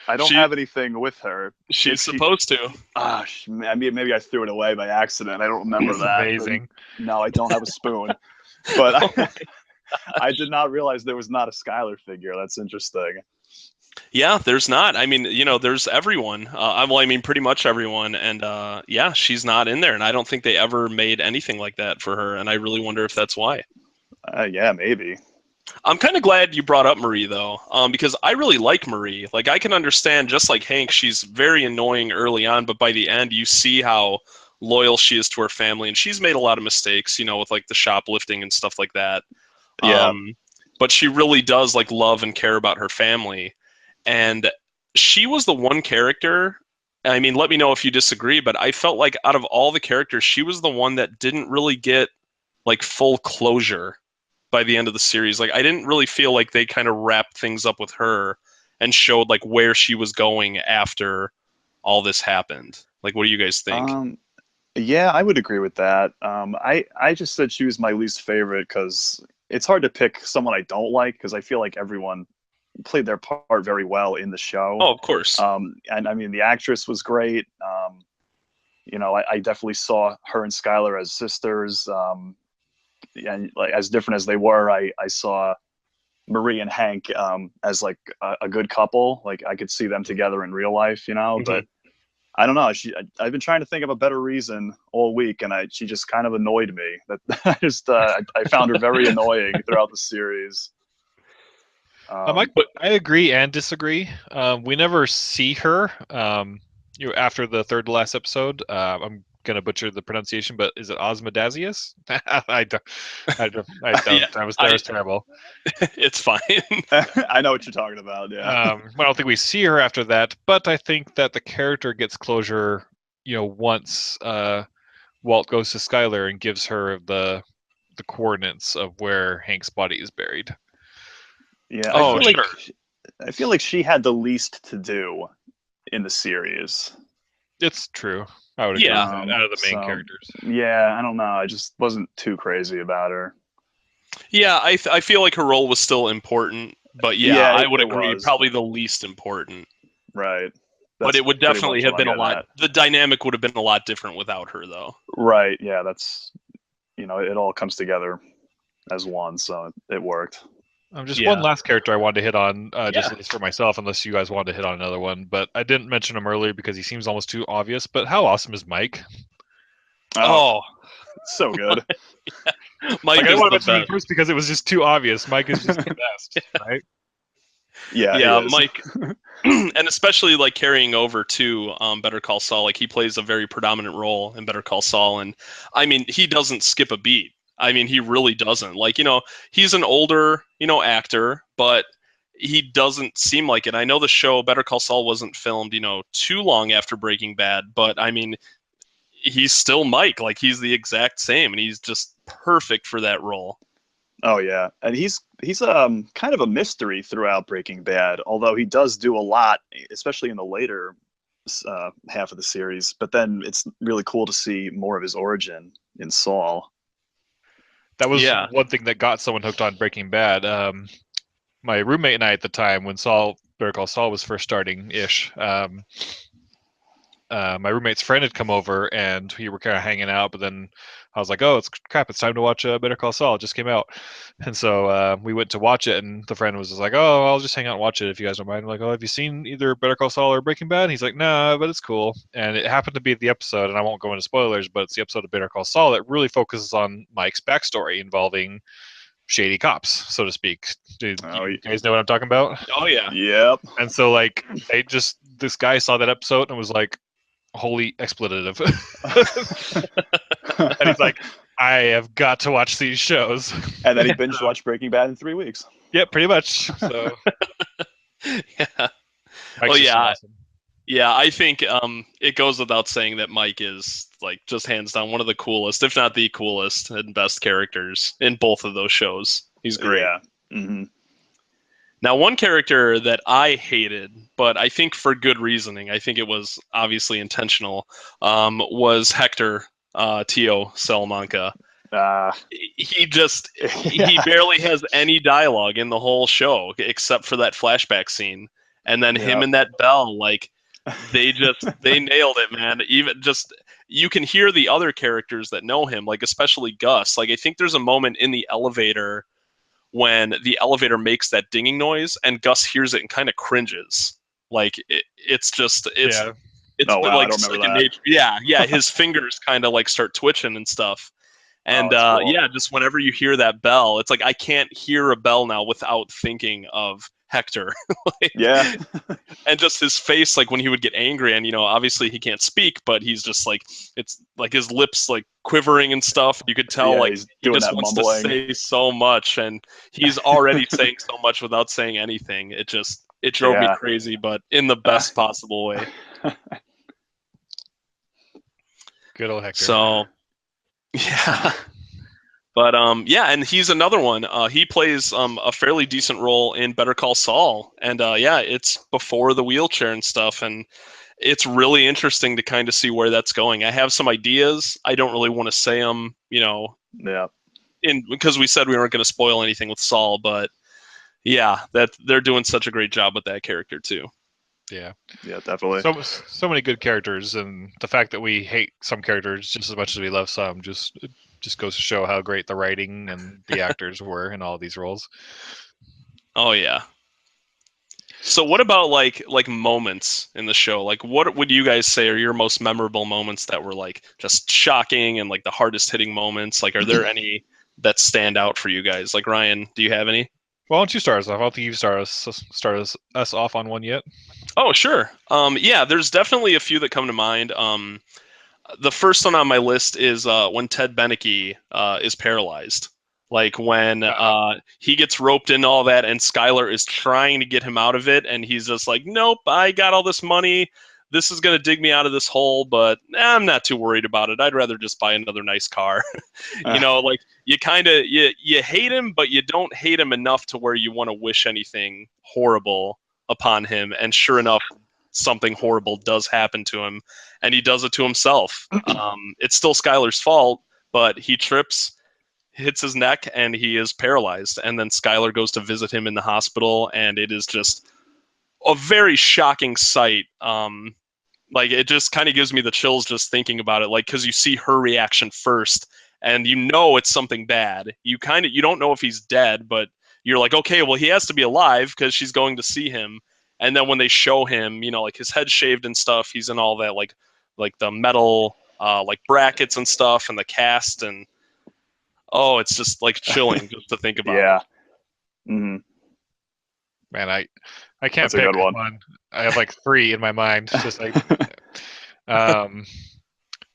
I don't awesome. have anything with her. She's supposed to. Maybe I threw it away by accident. I don't remember that. Amazing. No, I don't have a spoon. But I did not realize there was not a Skylar figure. That's interesting. Yeah, there's not. I mean, there's everyone. Pretty much everyone. And yeah, she's not in there. And I don't think they ever made anything like that for her. And I really wonder if that's why. Yeah, maybe. I'm kind of glad you brought up Marie, though, because I really like Marie. Like, I can understand, just like Hank, she's very annoying early on, but by the end, you see how loyal she is to her family. And she's made a lot of mistakes, with like the shoplifting and stuff like that. Yeah. But she really does like love and care about her family. And she was the one character, I mean, let me know if you disagree, but I felt like out of all the characters, she was the one that didn't really get like full closure by the end of the series. Like, I didn't really feel like they kind of wrapped things up with her and showed like where she was going after all this happened. Like, what do you guys think? Yeah, I would agree with that. I just said she was my least favorite because it's hard to pick someone I don't like, because I feel like everyone played their part very well in the show. Oh, of course. And I mean, the actress was great. I definitely saw her and Skylar as sisters. And like, as different as they were, I saw Marie and Hank as like a good couple. Like, I could see them together in real life, Mm-hmm. But I don't know. I've been trying to think of a better reason all week, and she just kind of annoyed me. That I found her very annoying throughout the series. I agree and disagree. We never see her. After the third to last episode, I'm gonna butcher the pronunciation, but is it Osmodazius? I don't. Yeah, that was terrible. It's fine. I know what you're talking about. Yeah. I don't think we see her after that, but I think that the character gets closure. Once Walt goes to Skylar and gives her the coordinates of where Hank's body is buried. Yeah. Sure. I feel like she had the least to do in the series. It's true. I would agree with that, out of the main characters. Yeah, I don't know. I just wasn't too crazy about her. Yeah, I feel like her role was still important, but yeah, I would agree, probably the least important. Right. But it would definitely have been a lot. The dynamic would have been a lot different without her, though. Right. Yeah, that's it all comes together as one, so it worked. Just one last character I wanted to hit on, just at least for myself, unless you guys wanted to hit on another one. But I didn't mention him earlier because he seems almost too obvious. But how awesome is Mike? Oh, so good. Mike I is want to the mention him best. first because it was just too obvious. Mike is just the best, right? Yeah, Mike, and especially like carrying over to Better Call Saul. Like, he plays a very predominant role in Better Call Saul, and I mean, he doesn't skip a beat. I mean, he really doesn't. Like, he's an older, actor, but he doesn't seem like it. I know the show Better Call Saul wasn't filmed, too long after Breaking Bad, but I mean, he's still Mike. Like, he's the exact same, and he's just perfect for that role. Oh yeah, and he's kind of a mystery throughout Breaking Bad, although he does do a lot, especially in the later half of the series. But then it's really cool to see more of his origin in Saul. That was one thing that got someone hooked on Breaking Bad. My roommate and I at the time, when Better Call Saul was first starting-ish, my roommate's friend had come over and we were kind of hanging out, but then I was like, oh, it's time to watch Better Call Saul. It just came out. And so we went to watch it, and the friend was just like, oh, I'll just hang out and watch it if you guys don't mind. I'm like, oh, have you seen either Better Call Saul or Breaking Bad? And he's like, nah, but it's cool. And it happened to be the episode, and I won't go into spoilers, but it's the episode of Better Call Saul that really focuses on Mike's backstory involving shady cops, so to speak. You guys know what I'm talking about? Oh, yeah. Yep. And so, like, this guy saw that episode and was like, holy expletive. And he's like, I have got to watch these shows. And then he binge watched Breaking Bad in 3 weeks. Yeah, pretty much. So Yeah. Mike's just awesome. Yeah, I think it goes without saying that Mike is like just hands down one of the coolest, if not the coolest and best characters in both of those shows. He's great. Yeah. Mm-hmm. Now, one character that I hated, but I think for good reasoning, I think it was obviously intentional, was Hector Tio Salamanca. He barely has any dialogue in the whole show except for that flashback scene. And then him and that Belle, like, they nailed it, man. Even just, you can hear the other characters that know him, like especially Gus. Like, I think there's a moment in the elevator when the elevator makes that dinging noise and Gus hears it and kind of cringes. Like it's oh, wow, like I don't remember that. yeah, his fingers kind of like start twitching and stuff. And cool. yeah, just whenever you hear that bell, it's like I can't hear a bell now without thinking of Hector. Like, yeah. And just his face, like when he would get angry, and obviously he can't speak, but he's just like, it's like his lips like quivering and stuff. You could tell like he just wants mumbling to say so much, and he's already saying so much without saying anything. It drove me crazy, but in the best possible way. Good old Hector. So yeah. But yeah, and he's another one. He plays a fairly decent role in Better Call Saul, and yeah, it's before the wheelchair and stuff, and it's really interesting to kind of see where that's going. I have some ideas. I don't really want to say them, Yeah. Because we said we weren't going to spoil anything with Saul, but yeah, that they're doing such a great job with that character too. Yeah. Yeah, definitely. So many good characters, and the fact that we hate some characters just as much as we love some just goes to show how great the writing and the actors were in all these roles. Oh yeah. So what about like moments in the show? Like what would you guys say are your most memorable moments that were like just shocking and like the hardest hitting moments? Like are there any that stand out for you guys? Like Ryan, do you have any? Well, why don't you start us off? I don't think you've started us off on one yet. Oh, sure. Yeah, there's definitely a few that come to mind. The first one on my list is when Ted Beneke is paralyzed. Like when he gets roped in all that and Skylar is trying to get him out of it. And he's just like, nope, I got all this money. This is going to dig me out of this hole, but I'm not too worried about it. I'd rather just buy another nice car. Like you kind of, you hate him, but you don't hate him enough to where you want to wish anything horrible upon him. And sure enough, something horrible does happen to him, and he does it to himself. It's still Skylar's fault, but he trips, hits his neck, and he is paralyzed. And then Skylar goes to visit him in the hospital, and it is just a very shocking sight. Like it just kind of gives me the chills just thinking about it, like because you see her reaction first, and it's something bad. You don't know if he's dead, but you're like, okay, well he has to be alive because she's going to see him. And then when they show him, like his head shaved and stuff, he's in all that like the metal like brackets and stuff and the cast, and it's just like chilling just to think about. Yeah. Mm-hmm. Man, I can't pick one. I have like three in my mind. It's just like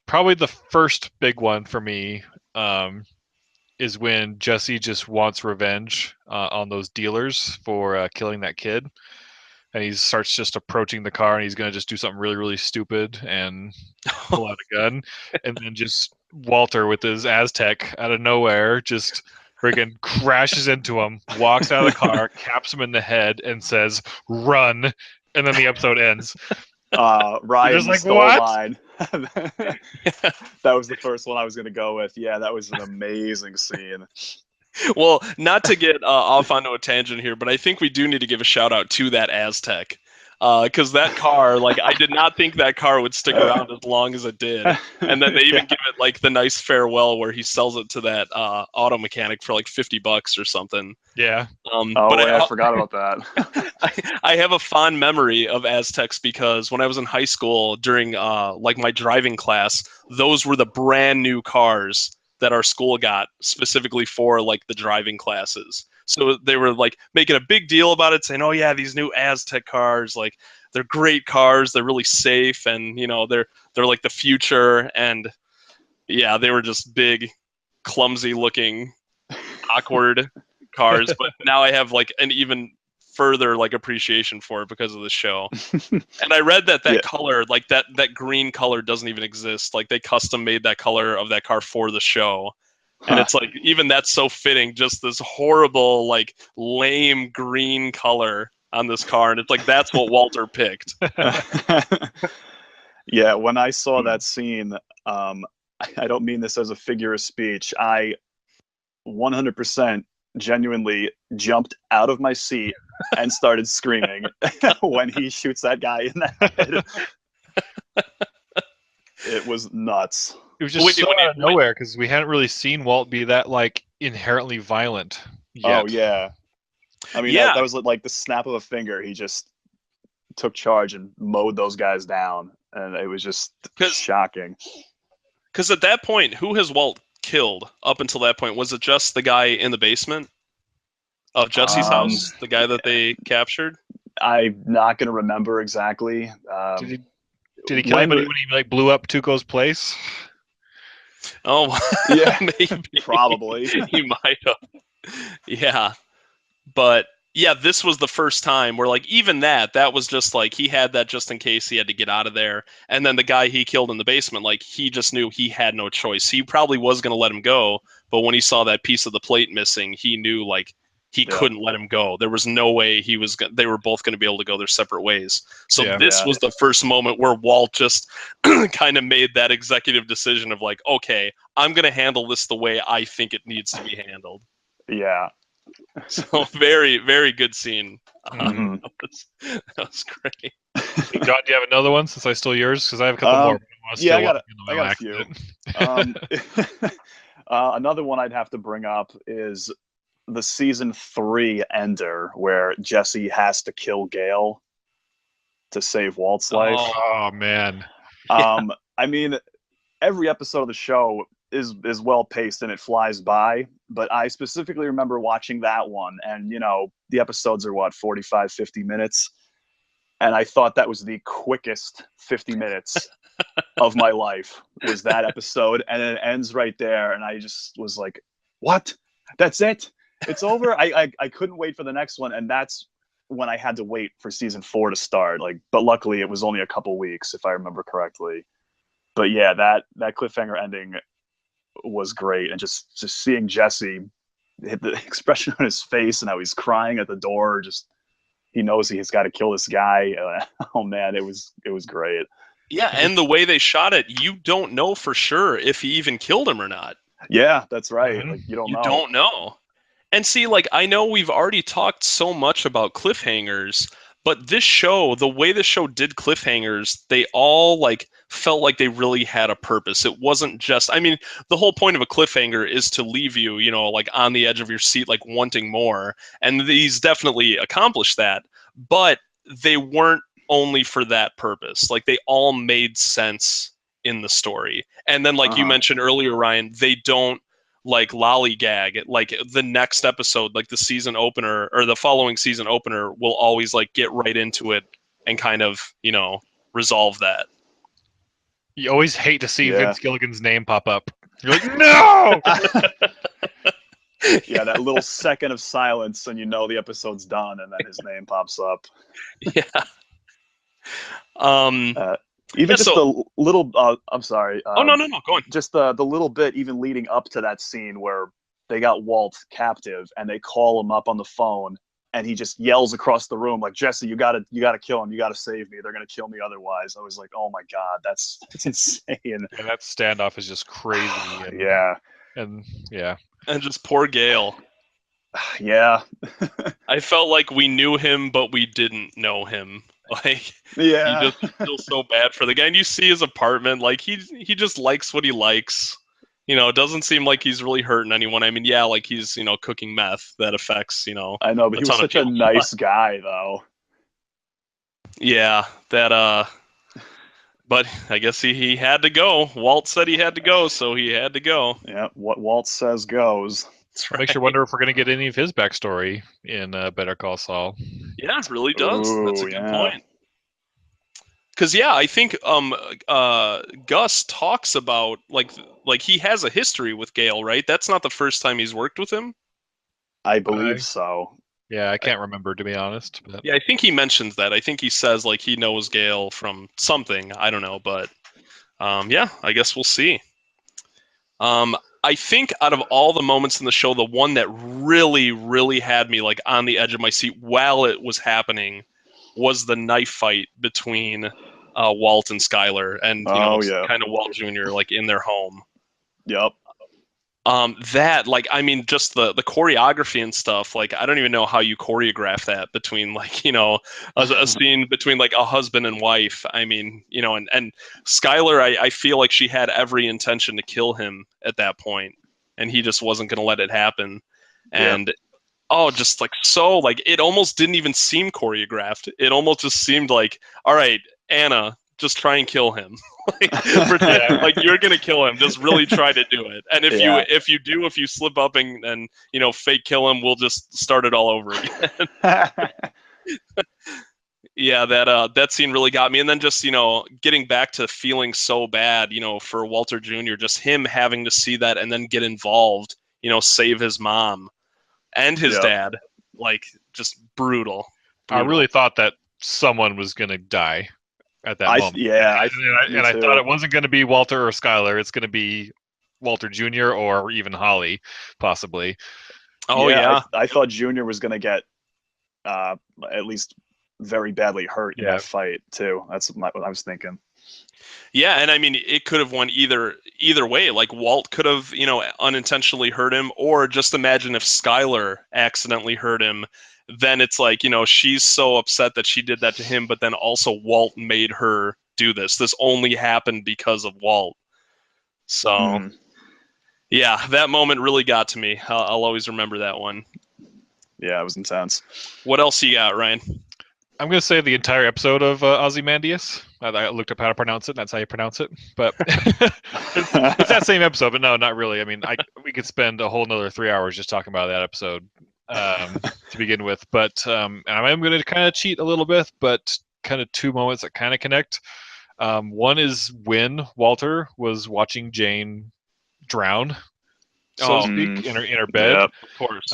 probably the first big one for me is when Jesse just wants revenge on those dealers for killing that kid. And he starts just approaching the car, and he's going to just do something really, really stupid and pull out a gun. And then just Walter with his Aztec out of nowhere just freaking crashes into him, walks out of the car, caps him in the head, and says, "Run." And then the episode ends. Ryan like, stole what? mine. That was the first one I was going to go with. Yeah, that was an amazing scene. Well, not to get off onto a tangent here, but I think we do need to give a shout out to that Aztec. Because that car, like, I did not think that car would stick around as long as it did. And then they even give it, like, the nice farewell where he sells it to that auto mechanic for, like, $50 or something. Yeah. I forgot about that. I have a fond memory of Aztecs because when I was in high school during, like, my driving class, those were the brand new cars that our school got specifically for, like, the driving classes. So they were like making a big deal about it, saying, "Oh yeah, these new Aztec cars, like they're great cars, they're really safe, and they're like the future." And yeah, they were just big, clumsy looking, awkward cars. But now I have like an even further like appreciation for it because of the show. And I read that Yeah. color, like that green color, doesn't even exist. Like they custom made that color of that car for the show. And it's like, even that's so fitting, just this horrible, like lame green color on this car. And it's like, that's what Walter picked. Yeah, when I saw that scene, I don't mean this as a figure of speech. I 100% genuinely jumped out of my seat and started screaming when he shoots that guy in the head. It was nuts. It was just so out of nowhere because we hadn't really seen Walt be that like inherently violent yet. Oh yeah, I mean that was like the snap of a finger. He just took charge and mowed those guys down, and it was just shocking. Because at that point, who has Walt killed up until that point? Was it just the guy in the basement of Jesse's house, the guy that they captured? I'm not going to remember exactly. Did he kill anybody when he like blew up Tuco's place? Oh, yeah, maybe. Probably. He might have. Yeah, but yeah, this was the first time where like even that was just like he had that just in case he had to get out of there. And then the guy he killed in the basement, like he just knew he had no choice. He probably was going to let him go, but when he saw that piece of the plate missing, he knew like he couldn't let him go. There was no way they were both going to be able to go their separate ways. So this was the first moment where Walt just kind of made that executive decision of like, okay, I'm going to handle this the way I think it needs to be handled. Yeah. So very, very good scene. Mm-hmm. That was great. John, do you have another one since I stole yours? Because I have a couple more. Yeah, I got a few. Another one I'd have to bring up is the season 3 ender where Jesse has to kill Gale to save Walt's life. Oh man. I mean, every episode of the show is well paced and it flies by, but I specifically remember watching that one, and the episodes are 45, 50 minutes, and I thought that was the quickest 50 minutes of my life was that episode, and it ends right there, and I just was like, what? That's it? It's over? I couldn't wait for the next one, and that's when I had to wait for season 4 to start. But luckily it was only a couple weeks, if I remember correctly. But yeah, that cliffhanger ending was great, and just seeing Jesse hit the expression on his face and how he's crying at the door, just he knows he's got to kill this guy. Oh man, it was great. Yeah, and the way they shot it, you don't know for sure if he even killed him or not. Yeah, that's right. Mm-hmm. Like you don't know. And see, like I know we've already talked so much about cliffhangers, but this show, the way the show did cliffhangers, they all like felt like they really had a purpose. It wasn't just, I mean, the whole point of a cliffhanger is to leave you, like on the edge of your seat, like wanting more. And these definitely accomplished that, but they weren't only for that purpose. Like they all made sense in the story. And then like you mentioned earlier, Ryan, they don't like lollygag. Like the next episode, like the season opener or the following season opener will always like get right into it and kind of, resolve that. You always hate to see Vince Gilligan's name pop up. You're like, no! Yeah, that little second of silence and the episode's done, and then his name pops up. Yeah. Even just the little I'm sorry. No, go on. Just the little bit even leading up to that scene where they got Walt captive and they call him up on the phone and he just yells across the room like, Jesse, you gotta kill him, you gotta save me, they're gonna kill me otherwise. I was like, oh my god, that's insane. And that standoff is just crazy. And just poor Gale. Yeah. I felt like we knew him but we didn't know him. Like you just feel so bad for the guy, and you see his apartment, like he just likes what he likes. It doesn't seem like he's really hurting anyone. I mean, yeah, like he's, cooking meth that affects, I know, but he was such a nice guy though. Yeah, that but I guess he had to go. Walt said he had to go, so he had to go. Yeah, what Walt says goes. That's Makes you wonder if we're going to get any of his backstory in Better Call Saul. Yeah, it really does. That's a Ooh, good yeah. point. Because I think Gus talks about like he has a history with Gale, right? That's not the first time he's worked with him. I believe so. Yeah, I can't remember, to be honest. But Yeah, I think he mentions that. I think he says like he knows Gale from something. I don't know, but yeah, I guess we'll see. I think out of all the moments in the show, the one that really, really had me like on the edge of my seat while it was happening was the knife fight between Walt and Skyler, and Oh, yeah. kind of Walt Jr. like in their home. Yep. That like I mean just the choreography and stuff, like I don't even know how you choreograph that between like a scene between like a husband and wife. I mean and Skylar, I feel like she had every intention to kill him at that point, and he just wasn't going to let it happen. And oh, just like so like it almost didn't even seem choreographed. It almost just seemed like, all right, Anna, just try and kill him. Pretend like you're gonna kill him. Just really try to do it. And if you slip up and fake kill him, we'll just start it all over again. Yeah, that scene really got me. And then just getting back to feeling so bad, for Walter Jr. Just him having to see that and then get involved, save his mom and his dad, like just brutal. I really thought that someone was going to die at that moment. Yeah, I thought it wasn't going to be Walter or Skyler. It's going to be Walter Jr. or even Holly, possibly. Oh yeah, I thought Junior was going to get at least very badly hurt in that fight too. That's what I was thinking. Yeah, and I mean it could have went either way. Like Walt could have unintentionally hurt him, or just imagine if Skyler accidentally hurt him. Then it's like, she's so upset that she did that to him, but then also Walt made her do this. This only happened because of Walt. So, yeah, that moment really got to me. I'll always remember that one. Yeah, it was intense. What else you got, Ryan? I'm going to say the entire episode of Ozymandias. I looked up how to pronounce it, and that's how you pronounce it. But it's that same episode, but no, not really. I mean, we could spend a whole nother 3 hours just talking about that episode. To begin with, but I'm going to kind of cheat a little bit, but kind of two moments that kind of connect. One is when Walter was watching Jane drown, so to speak, in her bed. Yep. Of course.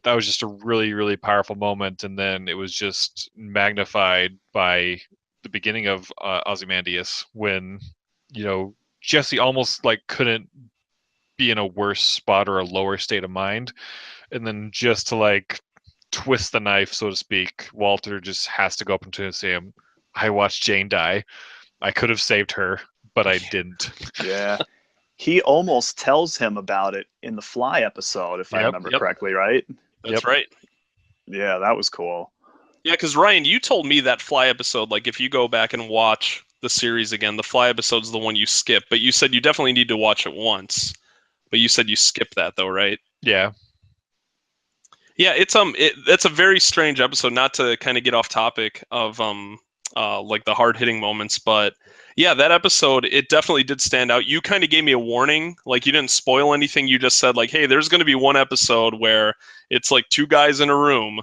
That was just a really, really powerful moment, and then it was just magnified by the beginning of Ozymandias when Jesse almost like couldn't be in a worse spot or a lower state of mind. And then just to like twist the knife, so to speak, Walter just has to go up to him and say, I watched Jane die. I could have saved her, but I didn't. Yeah. He almost tells him about it in the Fly episode, if I remember correctly, right? That's right. Yeah, that was cool. Yeah, because Ryan, you told me that Fly episode, like if you go back and watch the series again, the Fly episode's the one you skip, but you said you definitely need to watch it once. But you said you skipped that though, right? Yeah. Yeah, that's a very strange episode. Not to kind of get off topic of like the hard hitting moments, but yeah, that episode it definitely did stand out. You kind of gave me a warning, like you didn't spoil anything. You just said like, hey, there's going to be one episode where it's like two guys in a room,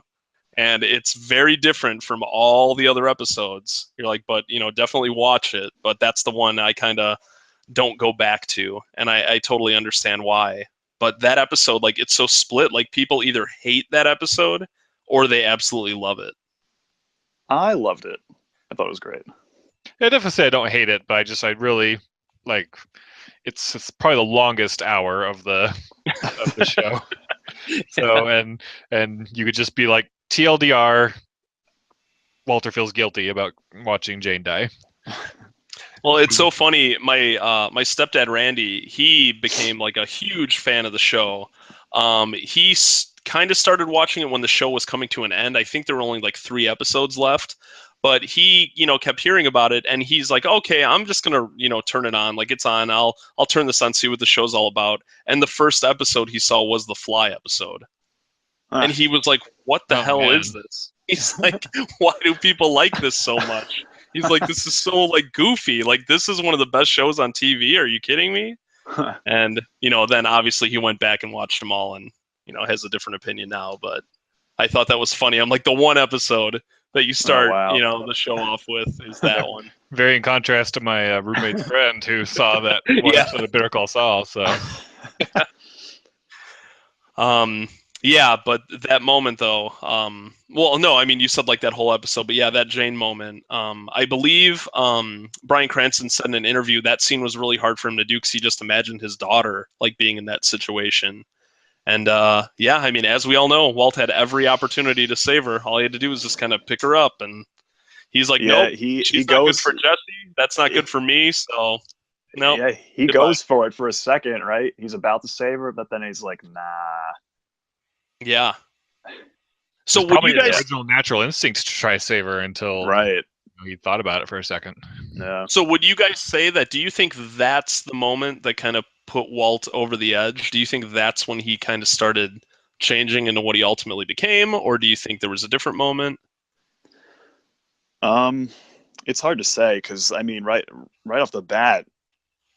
and it's very different from all the other episodes. You're like, but definitely watch it. But that's the one I kind of don't go back to, and I totally understand why. But that episode, like, it's so split. Like, people either hate that episode or they absolutely love it. I loved it. I thought it was great. I definitely say I don't hate it, but I really like. It's probably the longest hour of the show. So and you could just be like TLDR. Walter feels guilty about watching Jane die. Well, it's so funny. My stepdad Randy, he became like a huge fan of the show. He kind of started watching it when the show was coming to an end. I think there were only like 3 episodes left, but he kept hearing about it, and he's like, okay, I'm just gonna turn it on. Like it's on. I'll turn this on, see what the show's all about. And the first episode he saw was the Fly episode, and he was like, what the hell is this? He's like, why do people like this so much? He's like, this is so like goofy. Like this is one of the best shows on TV. Are you kidding me? And then obviously he went back and watched them all, and has a different opinion now. But I thought that was funny. I'm like, the one episode that you start, wow. the show off with is that one. Very in contrast to my roommate's friend who saw that one Yeah. episode of Better Call Saul. So Yeah, but that moment though, well, no, I mean, you said like that whole episode, but yeah, that Jane moment, I believe, Bryan Cranston said in an interview that scene was really hard for him to do because he just imagined his daughter like being in that situation. And yeah, I mean, as we all know, Walt had every opportunity to save her. All he had to do was just kind of pick her up, and he's like, Yeah, nope, she's not good for Jesse. That's not good for me. So no. Yeah, he Goodbye. goes for it for a second, right? He's about to save her, but then he's like, nah. Yeah. So it's would probably you guys? his original natural instinct to try to save her until Right. he thought about it for a second. Yeah. So would you guys say that? Do you think that's the moment that kind of put Walt over the edge? Do you think that's when he kind of started changing into what he ultimately became, or do you think there was a different moment? It's hard to say because I mean, right off the bat,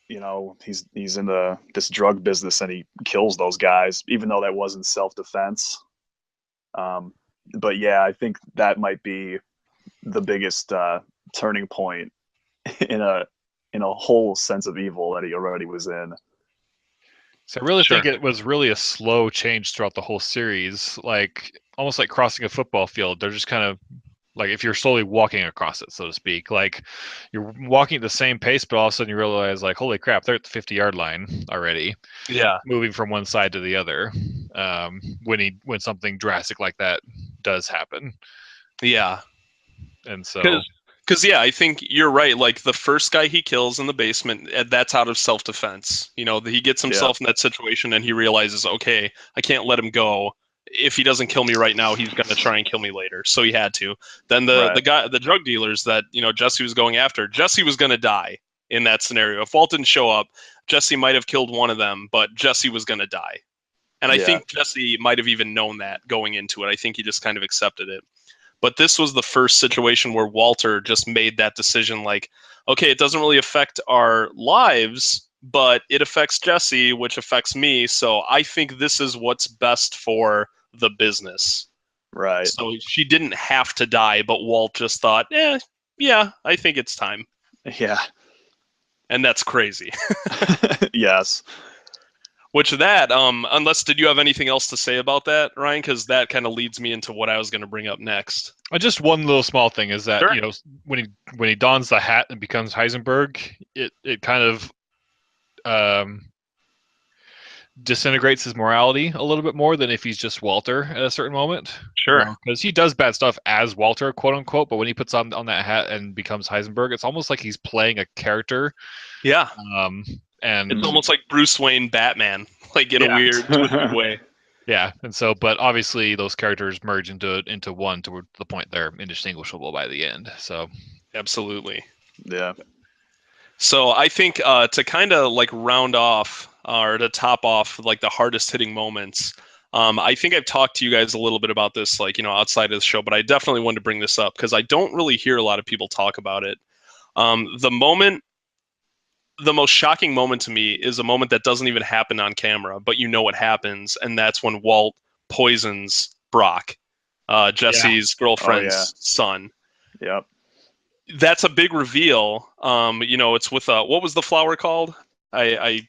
he's in this drug business and he kills those guys, even though that wasn't self-defense. But yeah, I think that might be the biggest turning point in a whole sense of evil that he already was in. So I really Sure. think it was really a slow change throughout the whole series, like almost like crossing a football field. They're just kind of like if you're slowly walking across it, so to speak, like you're walking at the same pace, but all of a sudden you realize like, holy crap, they're at the 50-yard line already. Yeah. Moving from one side to the other. When something drastic like that does happen. Yeah. And so Because yeah, I think you're right. Like the first guy he kills in the basement, that's out of self-defense. He gets himself in that situation and he realizes, okay, I can't let him go. If he doesn't kill me right now, he's going to try and kill me later. So he had to. Then the drug dealers that Jesse was going after, Jesse was going to die in that scenario. If Walt didn't show up, Jesse might have killed one of them, but Jesse was going to die. And I think Jesse might have even known that going into it. I think he just kind of accepted it. But this was the first situation where Walter just made that decision like, okay, it doesn't really affect our lives, but it affects Jesse, which affects me. So I think this is what's best for the business. Right. So she didn't have to die, but Walt just thought, yeah, I think it's time. Yeah. And that's crazy. Yes. Which unless did you have anything else to say about that, Ryan? Because that kind of leads me into what I was going to bring up next. Just one little small thing is that Sure. when he dons the hat and becomes Heisenberg, it kind of disintegrates his morality a little bit more than if he's just Walter at a certain moment. Sure. Because he does bad stuff as Walter, quote unquote, but when he puts on that hat and becomes Heisenberg, it's almost like he's playing a character. Yeah. And it's almost like Bruce Wayne Batman, like in a weird twisted way. Yeah, and so, but obviously those characters merge into one to the point they're indistinguishable by the end. So, absolutely. Yeah. So I think to kind of like round off or to top off like the hardest hitting moments, I think I've talked to you guys a little bit about this, like outside of the show, but I definitely wanted to bring this up because I don't really hear a lot of people talk about it. The most shocking moment to me is a moment that doesn't even happen on camera, but what happens, and that's when Walt poisons Brock, Jesse's girlfriend's son. Yep. That's a big reveal. It's with what was the flower called? The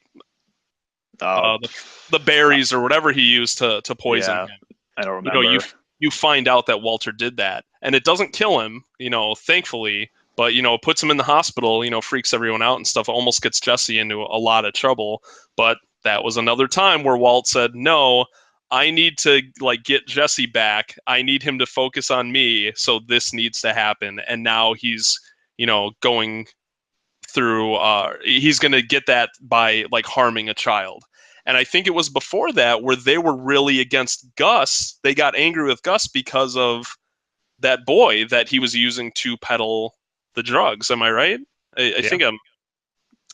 berries or whatever he used to poison him. I don't remember. You find out that Walter did that, and it doesn't kill him, thankfully. But, puts him in the hospital, freaks everyone out and stuff, almost gets Jesse into a lot of trouble. But that was another time where Walt said, no, I need to get Jesse back. I need him to focus on me. So this needs to happen. And now he's, going through, he's going to get that by harming a child. And I think it was before that where they were really against Gus. They got angry with Gus because of that boy that he was using to peddle the drugs. Am I right? I think I'm.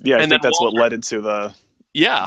Yeah, I think that's what led into the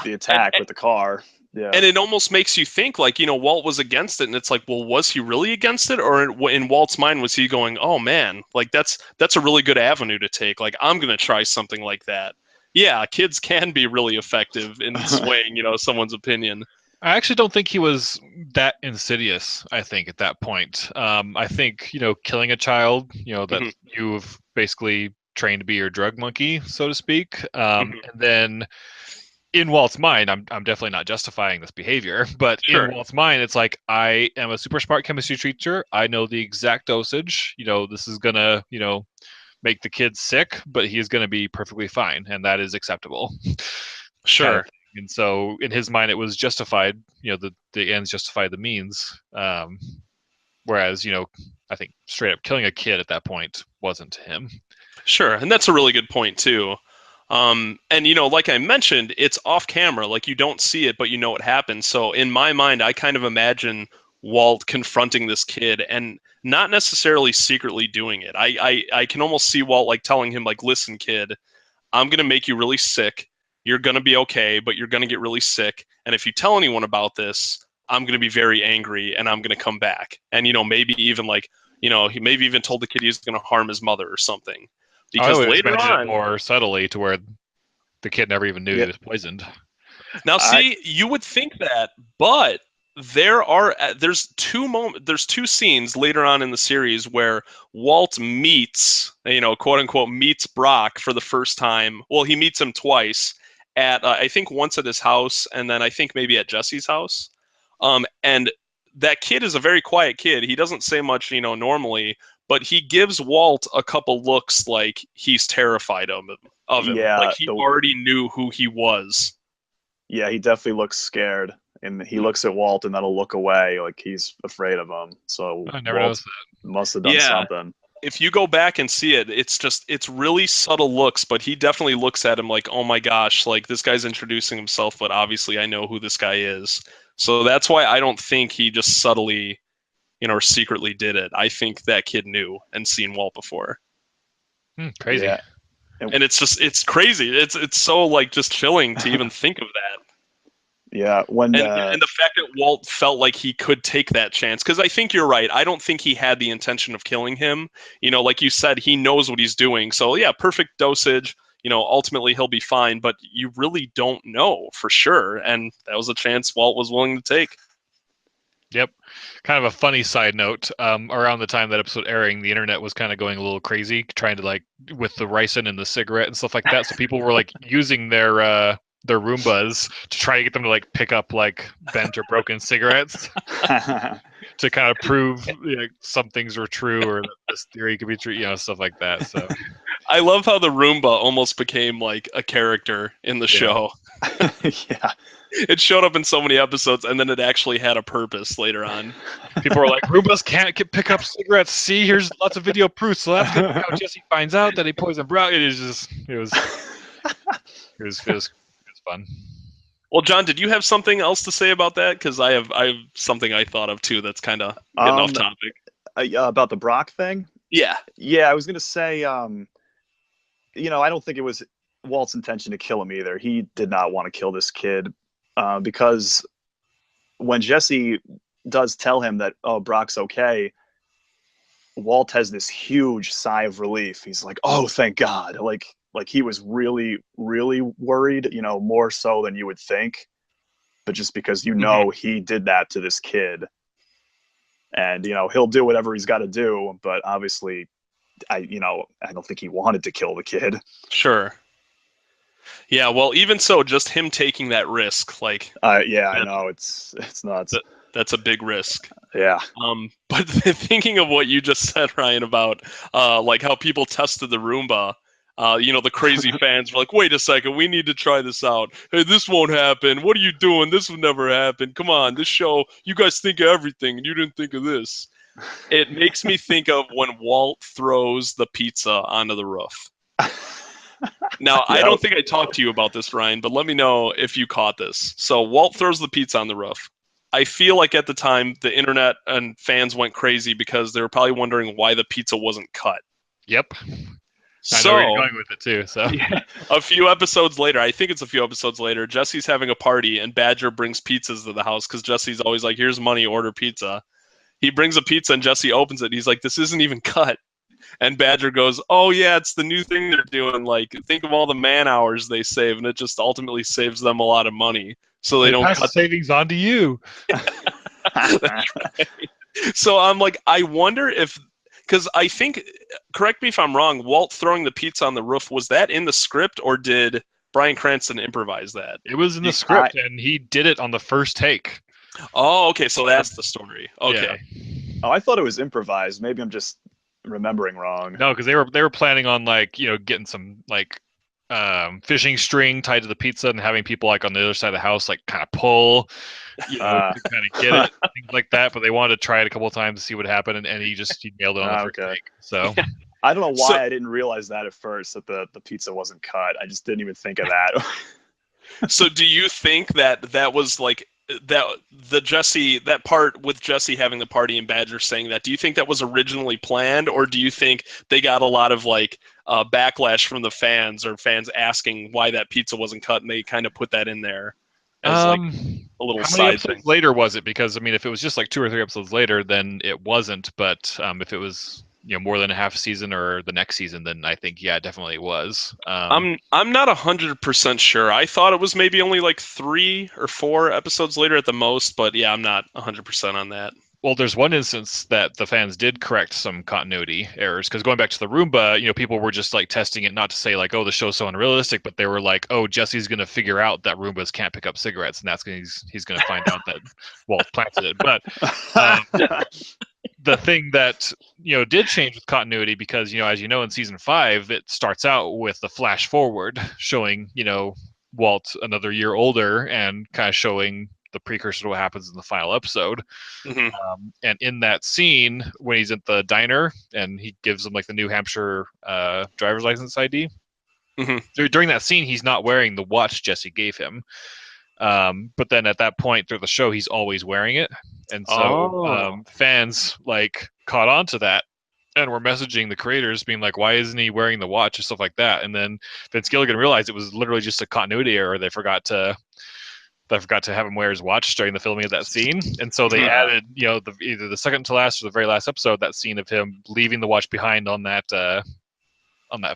attack with the car. Yeah, and it almost makes you think Walt was against it, and it's like, well, was he really against it, or in Walt's mind was he going, oh man, that's a really good avenue to take. I'm gonna try something like that. Yeah, kids can be really effective in swaying someone's opinion. I actually don't think he was that insidious, I think, at that point. I think, killing a child, that Mhm. you've basically trained to be your drug monkey, so to speak. Mhm. And then in Walt's mind, I'm definitely not justifying this behavior, but Sure. in Walt's mind, it's like, I am a super smart chemistry teacher. I know the exact dosage. This is gonna, make the kid sick, but he is gonna be perfectly fine, and that is acceptable. Kind of Sure. thing. And so in his mind, it was justified. The ends justify the means. Whereas, I think straight up killing a kid at that point wasn't to him. Sure. And that's a really good point too. And like I mentioned, it's off camera. Like you don't see it, but you know what happened. So in my mind, I kind of imagine Walt confronting this kid and not necessarily secretly doing it. I can almost see Walt like telling him like, listen, kid, I'm going to make you really sick. You're going to be okay, but you're going to get really sick. And if you tell anyone about this, I'm going to be very angry and I'm going to come back. And, maybe even like, he maybe even told the kid he's going to harm his mother or something. I Because always later imagine on, it more subtly to where the kid never even knew he Yeah. was poisoned. now see, you would think that, but there's two scenes later on in the series where Walt meets, quote unquote, meets Brock for the first time. Well, he meets him twice at I think once at his house and then I think maybe at Jesse's house. And that kid is a very quiet kid. He doesn't say much, normally, but he gives Walt a couple looks like he's terrified of him. Yeah, Like he already knew who he was. Yeah, he definitely looks scared, and he looks at Walt and then he'll look away like he's afraid of him. So I never Walt noticed that. must have done Yeah. something. If you go back and see it, it's really subtle looks, but he definitely looks at him like, oh my gosh, like this guy's introducing himself, but obviously I know who this guy is. So that's why I don't think he just subtly, or secretly did it. I think that kid knew and seen Walt before. Crazy. Yeah. And it's crazy. It's so like just chilling to even think of that. Yeah, when And the fact that Walt felt like he could take that chance, because I think you're right. I don't think he had the intention of killing him. Like you said, he knows what he's doing. So yeah, perfect dosage. Ultimately he'll be fine, but you really don't know for sure. And that was a chance Walt was willing to take. Yep. Kind of a funny side note. Around the time that episode airing, the internet was kind of going a little crazy, trying to like with the ricin and the cigarette and stuff like that. So people were like using their Roombas to try to get them to like pick up like bent or broken cigarettes to kind of prove some things were true or that this theory could be true, stuff like that. So I love how the Roomba almost became like a character in the show. yeah. It showed up in so many episodes, and then it actually had a purpose later on. people were like, Roombas can't pick up cigarettes. See, here's lots of video proof. So that's good. How Jesse finds out that he poisoned Brown. It was fun. Well, John, did you have something else to say about that? Because I have something I thought of too that's kind of getting off topic. About the Brock thing? Yeah. Yeah, I was gonna say, I don't think it was Walt's intention to kill him either. He did not want to kill this kid, because when Jesse does tell him that, oh, Brock's okay, Walt has this huge sigh of relief. He's like, oh, thank God. Like he was really, really worried, more so than you would think. But just because he did that to this kid. And, he'll do whatever he's got to do. But obviously, I don't think he wanted to kill the kid. Sure. Yeah, well, even so, just him taking that risk, like... Yeah, I know. It's nuts. That's a big risk. Yeah. But thinking of what you just said, Ryan, about like how people tested the Roomba, the crazy fans were like, wait a second, we need to try this out. Hey, this won't happen. What are you doing? This will never happen. Come on, this show, you guys think of everything, and you didn't think of this. It makes me think of when Walt throws the pizza onto the roof. Now, I don't think I talked to you about this, Ryan, but let me know if you caught this. So Walt throws the pizza on the roof. I feel like at the time, the internet and fans went crazy because they were probably wondering why the pizza wasn't cut. Yep. I So, know where you're going with it too. So a few episodes later, I think it's a few episodes later, Jesse's having a party and Badger brings pizzas to the house because Jesse's always like, here's money, order pizza. He brings a pizza and Jesse opens it. He's like, this isn't even cut. And Badger goes, oh yeah, it's the new thing they're doing. Like, think of all the man hours they save, and it just ultimately saves them a lot of money. so they don't pass cut the savings on to you. That's right. So I'm like, I wonder if, because I think, correct me if I'm wrong, Walt throwing the pizza on the roof, was that in the script or did Bryan Cranston improvise that? It was in the script, and he did it on the first take. Oh, okay, so that's the story. Okay. Yeah. Oh, I thought it was improvised. Maybe I'm just remembering wrong. No, because they were planning on like getting some like fishing string tied to the pizza and having people like on the other side of the house like kind of pull, to kind of get it, things like that. But they wanted to try it a couple of times to see what happened, and he nailed it on the first take. So I don't know why I didn't realize that at first, that the pizza wasn't cut. I just didn't even think of that. So do you think that was like that part with Jesse having the party and Badger saying that, do you think that was originally planned, or do you think they got a lot of like backlash from the fans or fans asking why that pizza wasn't cut and they kind of put that in there as like a little how many side thing? later was it? Because I mean, if it was just like 2 or 3 episodes later, then it wasn't. But if it was more than a half season or the next season, then I think it definitely was. I'm not 100% sure. I thought it was maybe only like 3 or 4 episodes later at the most, but yeah, I'm not 100% on that. Well, there's one instance that the fans did correct some continuity errors, because going back to the Roomba, people were just like testing it, not to say like, oh, the show's so unrealistic, but they were like, oh, Jesse's going to figure out that Roombas can't pick up cigarettes, and he's going to find out that Walt planted it. But the thing that did change with continuity, because as you know, in season 5, it starts out with the flash forward showing Walt another year older and kind of showing the precursor to what happens in the final episode. Mm-hmm. And in that scene, when he's at the diner and he gives him like the New Hampshire driver's license ID, during that scene, he's not wearing the watch Jesse gave him. But then at that point through the show, he's always wearing it. And so fans like caught on to that and were messaging the creators being like, why isn't he wearing the watch or stuff like that? And then Vince Gilligan realized it was literally just a continuity error. They forgot to have him wear his watch during the filming of that scene. And so they added, either the second to last or the very last episode, that scene of him leaving the watch behind on that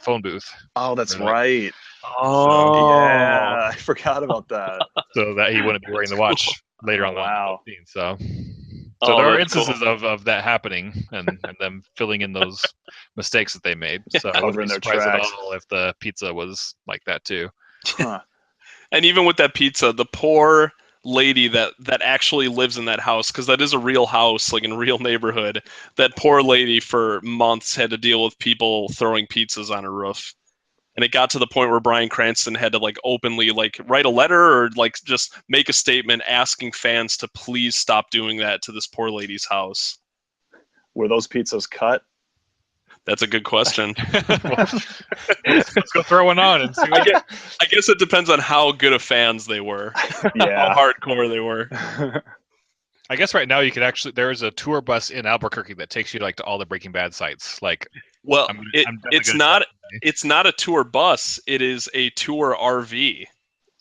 phone booth. Oh, that's right. Oh, yeah, I forgot about that. So that he wouldn't be wearing the watch later on the scene. So there are instances of that happening and them filling in those mistakes that they made. So I wouldn't be surprised at all if the pizza was like that too. Huh. And even with that pizza, the poor lady that actually lives in that house, because that is a real house, like in a real neighborhood, that poor lady for months had to deal with people throwing pizzas on her roof. And it got to the point where Bryan Cranston had to like openly like write a letter or like just make a statement asking fans to please stop doing that to this poor lady's house. Were those pizzas cut? That's a good question. Let's go throw one on and see. I guess it depends on how good of fans they were. Yeah. How hardcore they were. I guess right now you could actually, there's a tour bus in Albuquerque that takes you like to all the Breaking Bad sites. Like, well, it's not a tour bus. It is a tour RV.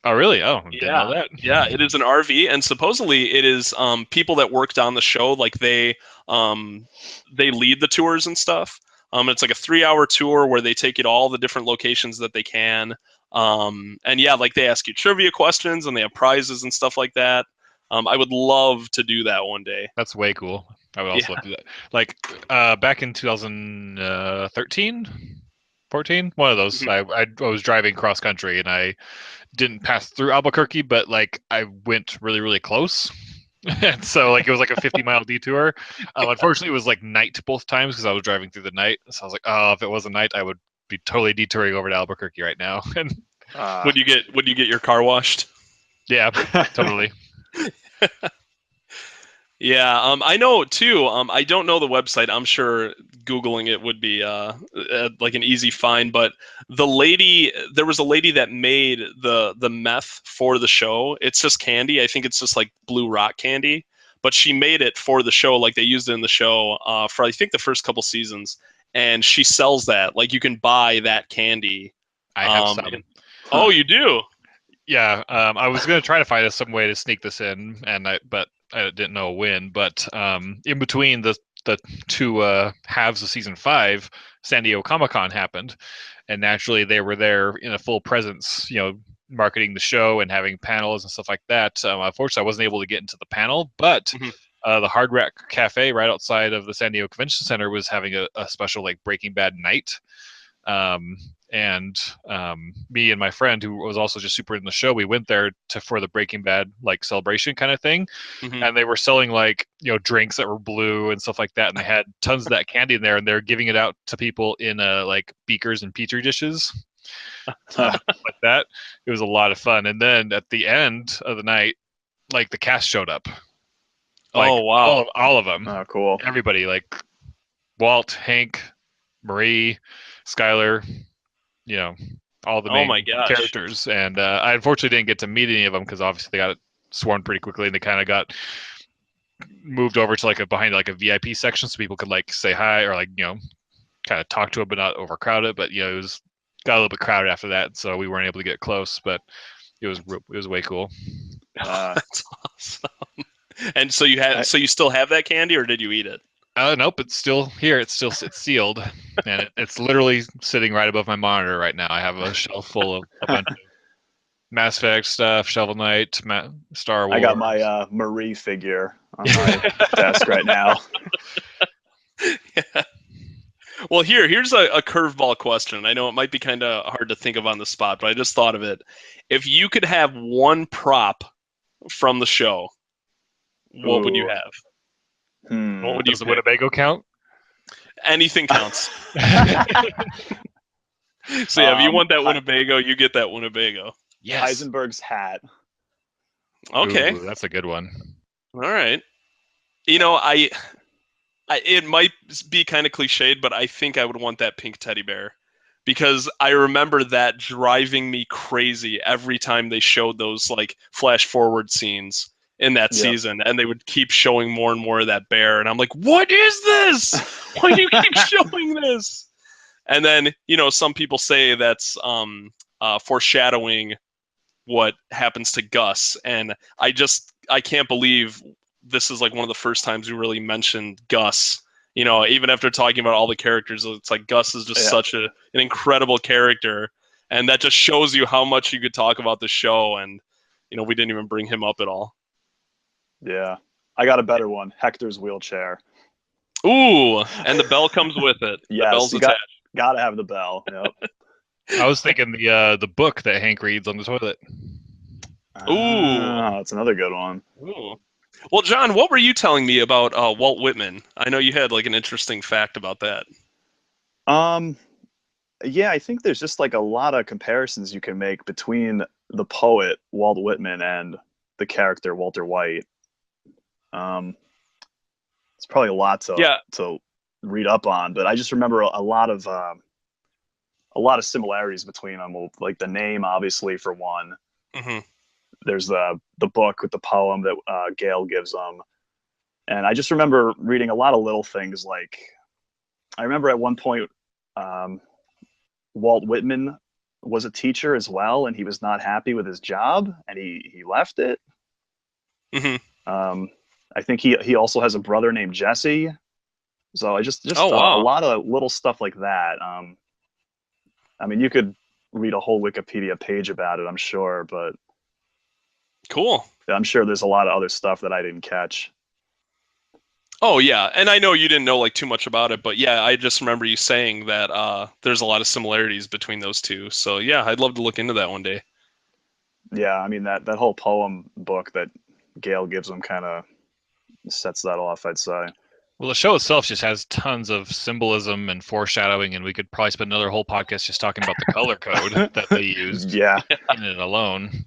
Oh, really? Oh, didn't know that. Yeah, it is an RV, and supposedly it is people that worked on the show. Like they lead the tours and stuff. It's like a 3-hour tour where they take you to all the different locations that they can. And yeah, like they ask you trivia questions and they have prizes and stuff like that. I would love to do that one day. That's way cool. I would also love to do that. Like back in 2013, 14, one of those. I was driving cross country and I didn't pass through Albuquerque, but like I went really, really close. And so like it was like a 50-mile detour. Unfortunately, it was like night both times because I was driving through the night. So I was like, oh, if it wasn't night, I would be totally detouring over to Albuquerque right now. And would you get your car washed? Yeah, totally. Yeah, I know too. I don't know the website. I'm sure Googling it would be like an easy find. But there was a lady that made the meth for the show. It's just candy. I think it's just like blue rock candy. But she made it for the show, like they used it in the show for I think the first couple seasons. And she sells that. Like you can buy that candy. I have some. Oh, you do? Yeah. I was gonna try to find some way to sneak this in, but I didn't know when. But in between the two halves of season 5, San Diego Comic-Con happened, and naturally they were there in a full presence, marketing the show and having panels and stuff like that. Unfortunately, I wasn't able to get into the panel, but the Hard Rock Cafe right outside of the San Diego Convention Center was having a special like Breaking Bad night. And me and my friend, who was also just super in the show, we went there for the Breaking Bad like celebration kind of thing, and they were selling like drinks that were blue and stuff like that, and they had tons of that candy in there, and they're giving it out to people in like beakers and petri dishes, like that. It was a lot of fun, and then at the end of the night, like the cast showed up. Like, oh wow! All of them. Oh, cool. Everybody, like Walt, Hank, Marie, Skyler. All the main characters. And I unfortunately didn't get to meet any of them because obviously they got sworn pretty quickly, and they kind of got moved over to like behind like a VIP section so people could like say hi or like kind of talk to them but not overcrowded. But it got a little bit crowded after that, so we weren't able to get close. But it was way cool. That's awesome. And so you still have that candy, or did you eat it? Nope, it's still here. It's sealed, and it's literally sitting right above my monitor right now. I have a shelf full of a bunch of Mass Effect stuff, Shovel Knight, Star Wars. I got my Marie figure on my desk right now. Yeah. Well, here's a curveball question. I know it might be kind of hard to think of on the spot, but I just thought of it. If you could have one prop from the show, what would you have? What would Does the Winnebago count? Anything counts. So yeah, if you want that Winnebago, you get that Winnebago. Yes. Heisenberg's hat. Okay. Ooh, that's a good one. All right. It might be kind of cliched, but I think I would want that pink teddy bear because I remember that driving me crazy every time they showed those like flash forward scenes in that season, and they would keep showing more and more of that bear, and I'm like, what is this? Why do you keep showing this? And then some people say that's foreshadowing what happens to Gus, and I can't believe this is like one of the first times we really mentioned Gus. Even after talking about all the characters, it's like Gus is just such an incredible character, and that just shows you how much you could talk about the show, and we didn't even bring him up at all. Yeah, I got a better one. Hector's wheelchair. Ooh, and the bell comes with it. Yes, the bell's attached. Gotta have the bell. Yep. I was thinking the book that Hank reads on the toilet. Ooh, that's another good one. Ooh. Well, John, what were you telling me about Walt Whitman? I know you had like an interesting fact about that. Yeah, I think there's just like a lot of comparisons you can make between the poet Walt Whitman and the character Walter White. It's probably a lot to read up on, but I just remember a lot of similarities between them. Like the name, obviously, for one. Mm-hmm. There's the book with the poem that Gale gives them, and I just remember reading a lot of little things. Like I remember at one point, Walt Whitman was a teacher as well, and he was not happy with his job, and he left it. Mm-hmm. I think he also has a brother named Jesse. So I just a lot of little stuff like that. I mean, you could read a whole Wikipedia page about it, I'm sure, but cool. I'm sure there's a lot of other stuff that I didn't catch. Oh yeah, and I know you didn't know like too much about it, but yeah, I just remember you saying that there's a lot of similarities between those two. So yeah, I'd love to look into that one day. Yeah, I mean that whole poem book that Gale gives them kind of sets that off, I'd say. Well, the show itself just has tons of symbolism and foreshadowing, and we could probably spend another whole podcast just talking about the color code that they used in it alone,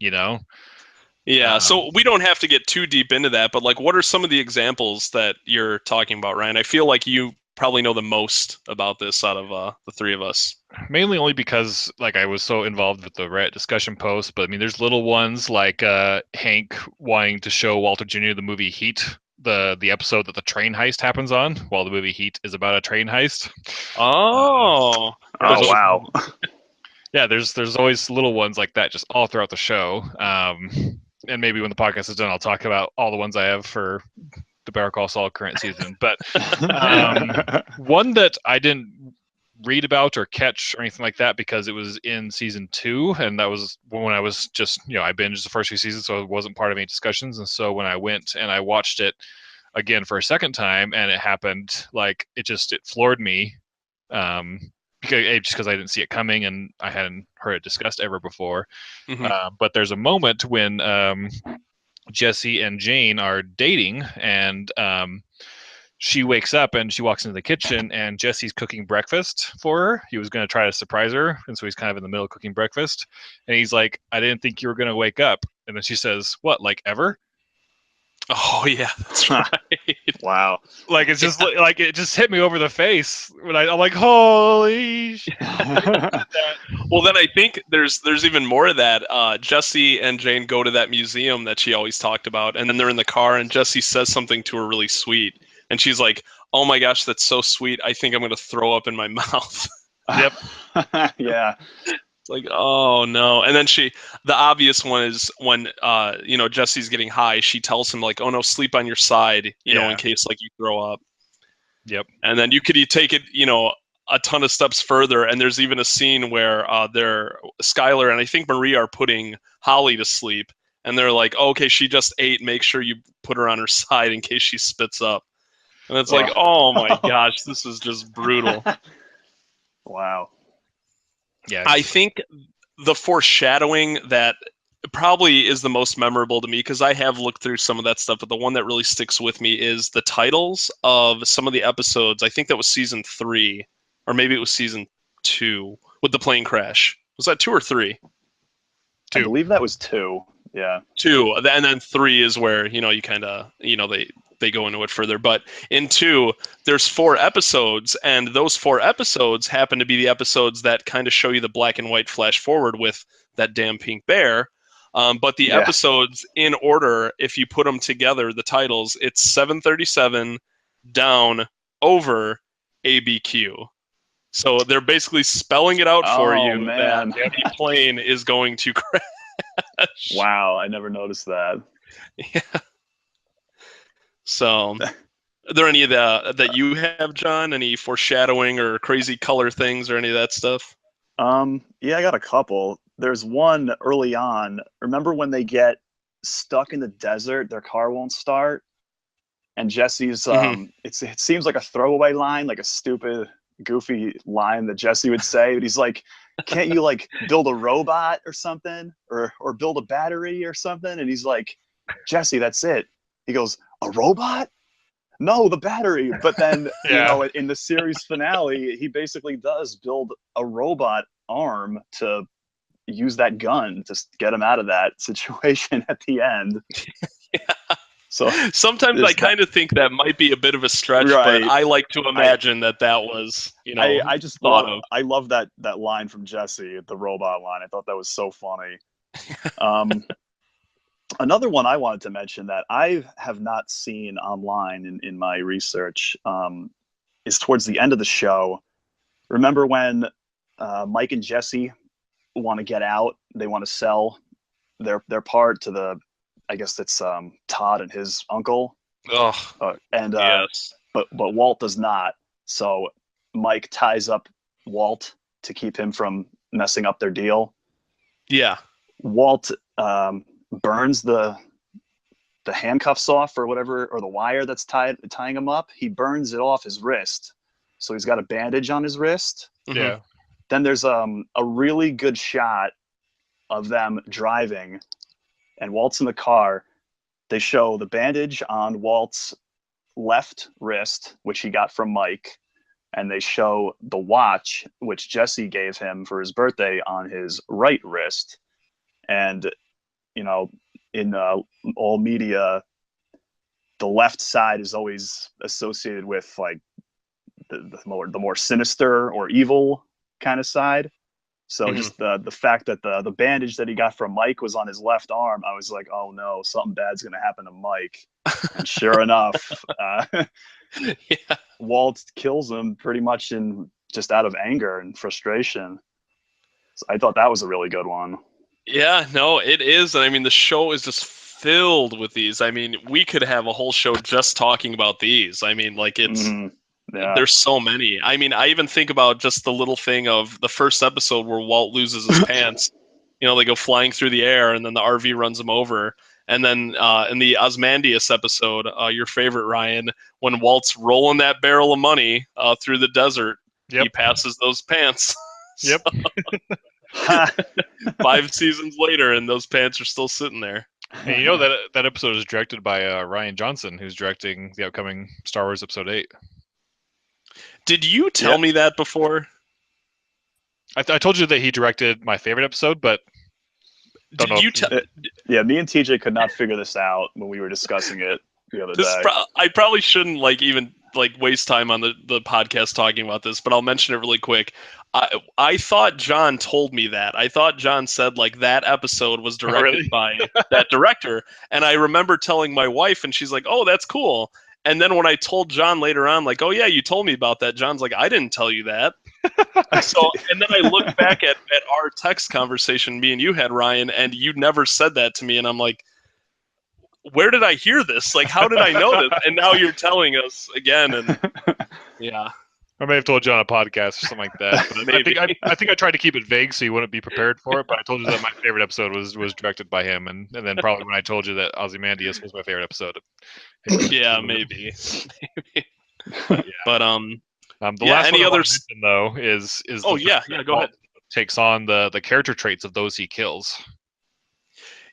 Yeah, so we don't have to get too deep into that, but like, what are some of the examples that you're talking about, Ryan? I feel like you probably know the most about this out of the three of us. Mainly only because like I was so involved with the Reddit discussion post, but I mean, there's little ones like Hank wanting to show Walter Jr. the movie Heat, the episode that the train heist happens on, while the movie Heat is about a train heist. Oh, wow. Yeah, there's always little ones like that just all throughout the show. And maybe when the podcast is done, I'll talk about all the ones I have for the Better Call Saul current season. But one that I didn't read about or catch or anything like that because it was in season 2, and that was when I was just, I binged the first few seasons, so it wasn't part of any discussions. And so when I went and I watched it again for a second time, and it happened, like it floored me, because I didn't see it coming and I hadn't heard it discussed ever before. But there's a moment when Jesse and Jane are dating, and she wakes up and she walks into the kitchen, and Jesse's cooking breakfast for her. He was going to try to surprise her, and so he's kind of in the middle of cooking breakfast. And he's like, "I didn't think you were going to wake up." And then she says, "What, like ever?" Oh yeah, that's right. Wow. Like it's just like it just hit me over the face when I'm like, "Holy shit!" Well, then I think there's even more of that. Jesse and Jane go to that museum that she always talked about, and then they're in the car, and Jesse says something to her really sweet. And she's like, "Oh my gosh, that's so sweet. I think I'm going to throw up in my mouth." Yep. Yeah. It's like, oh no. And then the obvious one is when, Jesse's getting high, she tells him like, "Oh no, sleep on your side, in case like you throw up." Yep. And then you take it, a ton of steps further. And there's even a scene where Skylar and I think Marie are putting Holly to sleep. And they're like, oh, "Okay, she just ate. Make sure you put her on her side in case she spits up." And it's like, oh my gosh, this is just brutal. Wow. Yeah. I think the foreshadowing that probably is the most memorable to me, because I have looked through some of that stuff, but the one that really sticks with me is the titles of some of the episodes. I think that was season 3, or maybe it was season 2 with the plane crash. Was that 2 or 3? 2. I believe that was 2. Yeah. 2, and then 3 is where you kind of they go into it further. But in 2, there's 4 episodes, and those 4 episodes happen to be the episodes that kind of show you the black and white flash forward with that damn pink bear. But the episodes in order, if you put them together, the titles, it's 737 down over ABQ. So they're basically spelling it out for you man. that the plane is going to crash. Wow, I never noticed that. Yeah. So, are there any of that you have, John? Any foreshadowing or crazy color things or any of that stuff? Yeah, I got a couple. There's one early on. Remember when they get stuck in the desert, their car won't start, and Jesse's it seems like a throwaway line, like a stupid, goofy line that Jesse would say, but he's like, "Can't you like build a robot or something, or build a battery or something?" And he's like, "Jesse, that's it." He goes, "A robot? No, the battery." But then, in the series finale, he basically does build a robot arm to use that gun to get him out of that situation at the end. Yeah. So sometimes I kind of think that might be a bit of a stretch, but I like to imagine that was, I just thought of. I love that line from Jesse, the robot line. I thought that was so funny. Another one I wanted to mention that I have not seen online in my research is towards the end of the show. Remember when Mike and Jesse want to get out? They want to sell their part to the, I guess it's Todd and his uncle. Yes. But Walt does not. So Mike ties up Walt to keep him from messing up their deal. Yeah. Walt burns the handcuffs off or whatever, or the wire that's tying him up. He burns it off his wrist, so he's got a bandage on his wrist. Yeah. Then there's a really good shot of them driving, and Walt's in the car. They show the bandage on Walt's left wrist, which he got from Mike, and they show the watch which Jesse gave him for his birthday on his right wrist. And in all media, the left side is always associated with like the more sinister or evil kind of side. So just the fact that the bandage that he got from Mike was on his left arm, I was like, oh no, something bad's gonna happen to Mike. And sure enough, Walt kills him pretty much just out of anger and frustration. So I thought that was a really good one. Yeah, no, it is. And I mean, the show is just filled with these. I mean, we could have a whole show just talking about these. I mean, like it's Yeah. There's so many. I mean, I even think about just the little thing of the first episode where Walt loses his pants. You know, they go flying through the air, and then the RV runs him over. And then in the Ozymandias episode, your favorite, Ryan, when Walt's rolling that barrel of money through the desert, he passes those pants. Yep. 5 seasons later, and those pants are still sitting there. And you know that episode is directed by Rian Johnson, who's directing the upcoming Star Wars Episode 8. Did you tell me that before? I told you that he directed my favorite episode, but did you tell? Yeah, me and TJ could not figure this out when we were discussing it the other day. I probably shouldn't even waste time on the podcast talking about this, but I'll mention it really quick. I thought John told me that. I thought John said that episode was directed by that director, and I remember telling my wife, and she's like, "Oh, that's cool." And then when I told John later on, "Oh yeah, you told me about that," John's like, "I didn't tell you that." So, and then I look back at our text conversation me and you had, Ryan, and you never said that to me, and I'm like, where did I hear this? How did I know this? And now you're telling us again, and yeah. I may have told you on a podcast or something like that. But I think I tried to keep it vague so you wouldn't be prepared for it. But I told you that my favorite episode was directed by him, and then probably when I told you that Ozymandias was my favorite episode. Yeah, maybe. But, But the last any one others? though is Oh yeah, go ahead. Takes on the character traits of those he kills.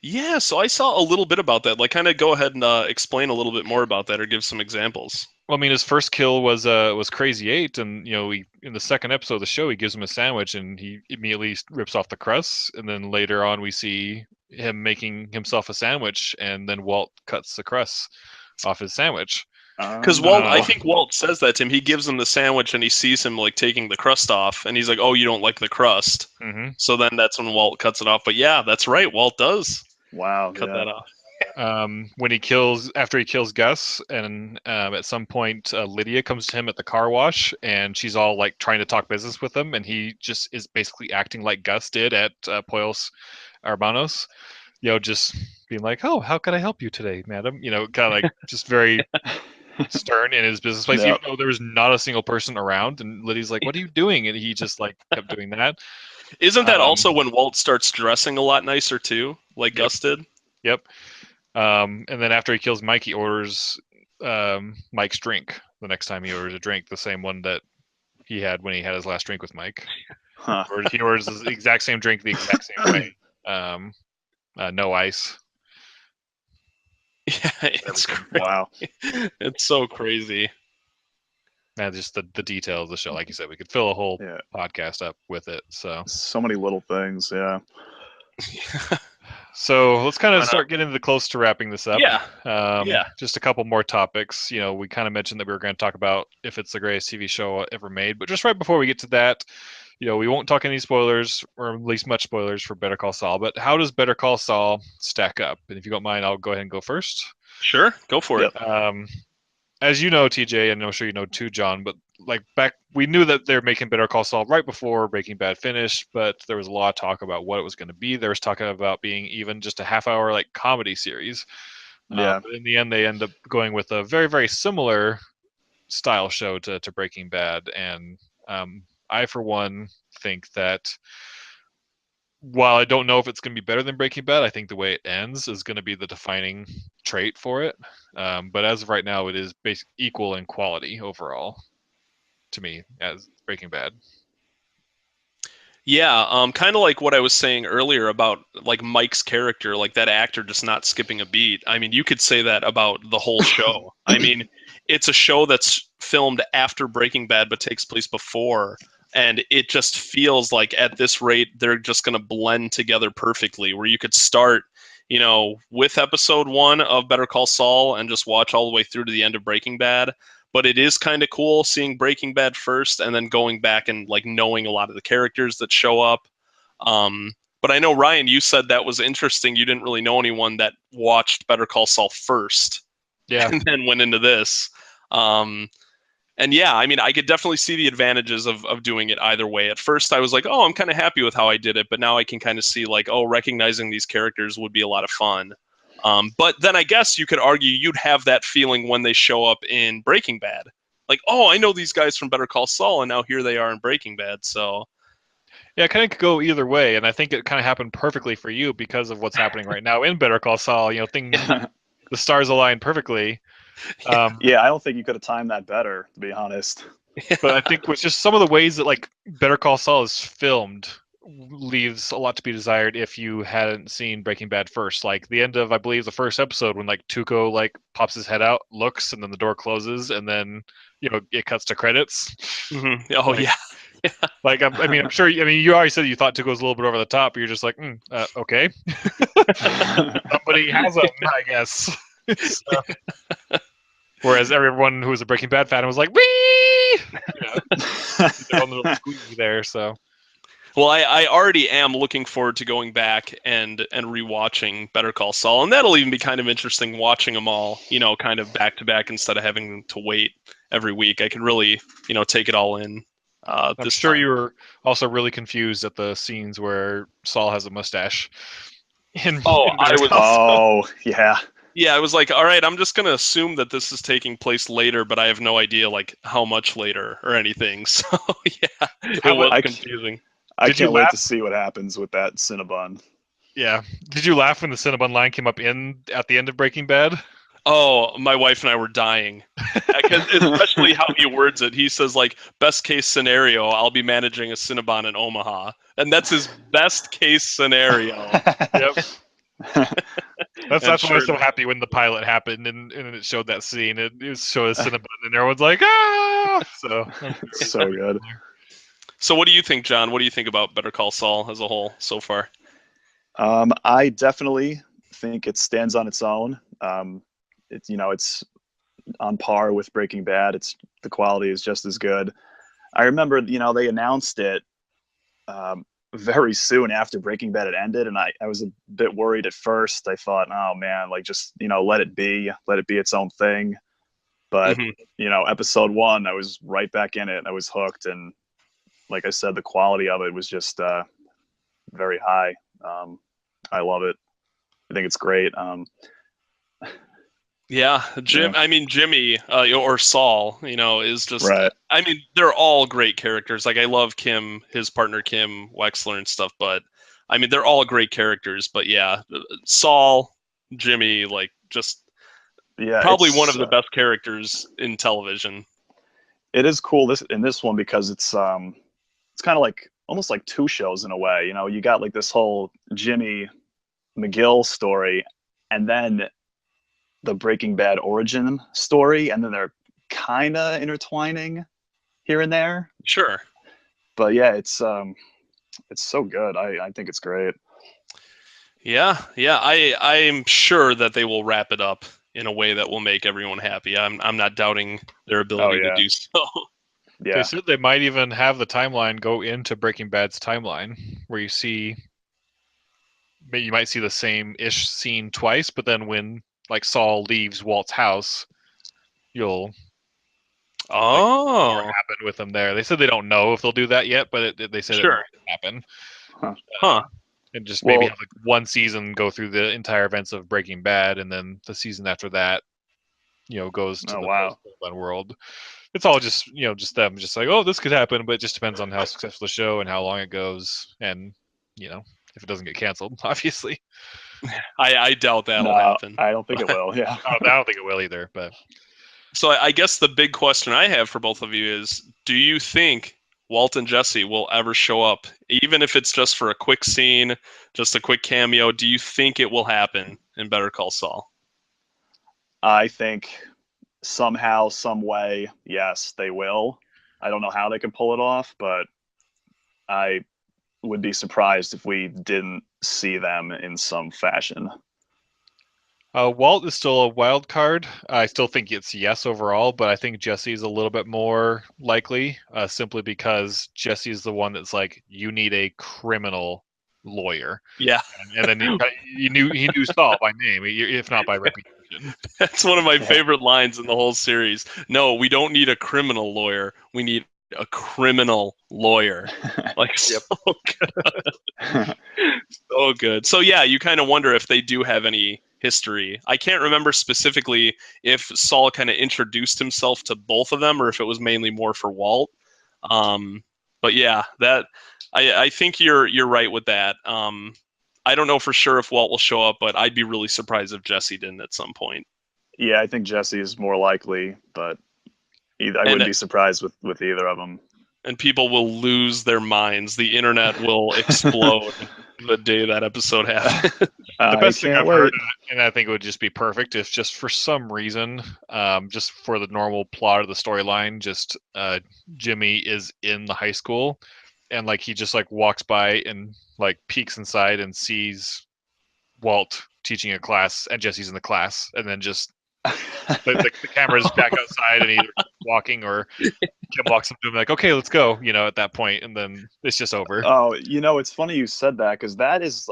Yeah, so I saw a little bit about that. Kind of go ahead and explain a little bit more about that, or give some examples. Well, I mean, his first kill was Crazy 8, and in the second episode of the show, he gives him a sandwich, and he immediately rips off the crust. And then later on, we see him making himself a sandwich, and then Walt cuts the crust off his sandwich. Because I think Walt says that to him. He gives him the sandwich, and he sees him taking the crust off, and he's like, "Oh, you don't like the crust." Mm-hmm. So then that's when Walt cuts it off. But yeah, that's right. Walt does. Wow. Cut that off. After he kills Gus, and at some point Lydia comes to him at the car wash, and she's all trying to talk business with him, and he just is basically acting like Gus did at Pollos Hermanos, just being like, "Oh, how can I help you today, madam?" Kind of just very stern in his business place, even though there was not a single person around. And Lydia's like, "What are you doing?" And he just kept doing that. Isn't that also when Walt starts dressing a lot nicer too, like Gus did? Yep. And then after he kills Mike, he orders Mike's drink. The next time he orders a drink, the same one that he had when he had his last drink with Mike. Huh. He orders the exact same drink the exact same way. No ice. Yeah, it's crazy. Wow. It's so crazy. And just the details of the show, like you said, we could fill a whole podcast up with it. So many little things, yeah. So let's kind of start getting close to wrapping this up. Yeah. Just a couple more topics. We kind of mentioned that we were going to talk about if it's the greatest TV show ever made, but just right before we get to that, we won't talk any spoilers, or at least much spoilers for Better Call Saul. But how does Better Call Saul stack up? And if you don't mind, I'll go ahead and go first. Sure, go for it. As you know, TJ, and I'm sure you know too, John, but we knew that they were making Better Call Saul right before Breaking Bad finished, but there was a lot of talk about what it was going to be. There was talking about being even just a half-hour comedy series. But in the end, they end up going with a very, very similar style show to Breaking Bad. And I, for one, think that while I don't know if it's going to be better than Breaking Bad, I think the way it ends is going to be the defining trait for it. But as of right now, it is equal in quality overall to me as Breaking Bad. Yeah, kind of like what I was saying earlier about Mike's character, that actor just not skipping a beat. I mean, you could say that about the whole show. I mean, it's a show that's filmed after Breaking Bad but takes place before. And it just feels like at this rate, they're just going to blend together perfectly, where you could start, with episode 1 of Better Call Saul and just watch all the way through to the end of Breaking Bad. But it is kind of cool seeing Breaking Bad first and then going back and knowing a lot of the characters that show up. But I know, Ryan, you said that was interesting. You didn't really know anyone that watched Better Call Saul first. Yeah. And then went into this. And yeah, I mean, I could definitely see the advantages of doing it either way. At first, I was like, oh, I'm kind of happy with how I did it. But now I can kind of see recognizing these characters would be a lot of fun. But then I guess you could argue you'd have that feeling when they show up in Breaking Bad, like, oh, I know these guys from Better Call Saul, and now here they are in Breaking Bad. So Yeah, it kind of could go either way, and I think it kind of happened perfectly for you because of what's happening right now in Better Call Saul. You know, the stars aligned perfectly. Yeah, I don't think you could have timed that better, to be honest. But I think with just some of the ways that like Better Call Saul is filmed leaves a lot to be desired if you hadn't seen Breaking Bad first. Like the end of, I believe, the first episode when like Tuco like pops his head out, looks, and then the door closes, and then it cuts to credits. Mm-hmm. Oh like, yeah. Like I'm sure. I mean, you already said you thought Tuco was a little bit over the top, but you're just like, okay. Somebody has them, I guess. So, whereas everyone who was a Breaking Bad fan was like, wee! Their own little squeaky there. So. Well, I already am looking forward to going back and rewatching Better Call Saul, and that'll even be kind of interesting watching them all, kind of back to back instead of having to wait every week. I can really, take it all in. I'm sure you were also really confused at the scenes where Saul has a mustache. Oh, yeah. Yeah, I was like, all right, I'm just going to assume that this is taking place later, but I have no idea, like, how much later or anything. So, yeah, it was confusing. I can't wait to see what happens with that Cinnabon. Yeah. Did you laugh when the Cinnabon line came up at the end of Breaking Bad? Oh, my wife and I were dying. Especially how he words it. He says, like, best case scenario, I'll be managing a Cinnabon in Omaha. And that's his best case scenario. Yep. That's why I was so happy when the pilot happened and it showed that scene. It showed a Cinnabon and everyone's like, ah! So good. So what do you think, John? What do you think about Better Call Saul as a whole so far? I definitely think it stands on its own. It's on par with Breaking Bad. The quality is just as good. I remember, they announced it very soon after Breaking Bad had ended, and I was a bit worried at first. I thought, oh man, like just let it be its own thing. But episode 1, I was right back in it. I was hooked, and like I said, the quality of it was just very high. I love it. I think it's great. Yeah, Jim. Yeah. I mean, Jimmy or Saul, is just. Right. I mean, they're all great characters. Like I love Kim, his partner Kim Wexler and stuff. But I mean, they're all great characters. But yeah, Saul, Jimmy, like just probably one of the best characters in television. It is cool this one because it's kind of like almost like 2 shows in a way. You got like this whole Jimmy McGill story, and then the Breaking Bad origin story, and then they're kind of intertwining here and there. Sure. But yeah, it's so good. I think it's great. Yeah. I'm sure that they will wrap it up in a way that will make everyone happy. I'm not doubting their ability to do so. Yeah. They said they might even have the timeline go into Breaking Bad's timeline, where you might see the same-ish scene twice, but then when like Saul leaves Walt's house, you'll more happen with them there. They said they don't know if they'll do that yet, but they said it might happen. Huh. And just maybe have like one season go through the entire events of Breaking Bad, and then the season after that, goes to the world. It's all just just them, just like, oh, this could happen, but it just depends on how successful the show and how long it goes, and if it doesn't get canceled, obviously. I doubt that'll happen. I don't think it will. Yeah. I don't think it will either. But so I guess the big question I have for both of you is: do you think Walt and Jesse will ever show up, even if it's just for a quick scene, just a quick cameo? Do you think it will happen in Better Call Saul? I think somehow, some way, yes, they will. I don't know how they can pull it off, but I would be surprised if we didn't see them in some fashion. Walt is still a wild card. I still think it's yes overall, but I think Jesse's a little bit more likely, simply because Jesse's the one that's like, you need a criminal lawyer. Yeah. And then he knew Saul by name, if not by reputation. That's one of my favorite lines in the whole series. No, we don't need a criminal lawyer. We need a criminal lawyer. Like, so good. So good. So yeah, you kind of wonder if they do have any history. I can't remember specifically if Saul kind of introduced himself to both of them or if it was mainly more for Walt. But yeah, that I think you're right with that. I don't know for sure if Walt will show up, but I'd be really surprised if Jesse didn't at some point. Yeah, I think Jesse is more likely, but I wouldn't be surprised with either of them. And people will lose their minds. The internet will explode the day that episode happens. The best thing I've heard, and I think it would just be perfect if just for some reason, just for the normal plot of the storyline, just Jimmy is in the high school and like he just like walks by and like peeks inside and sees Walt teaching a class and Jesse's in the class, and then just the camera is back outside and either walking or Kim walks up to him like, okay, let's go, at that point, and then it's just over. Oh, it's funny you said that, because that is,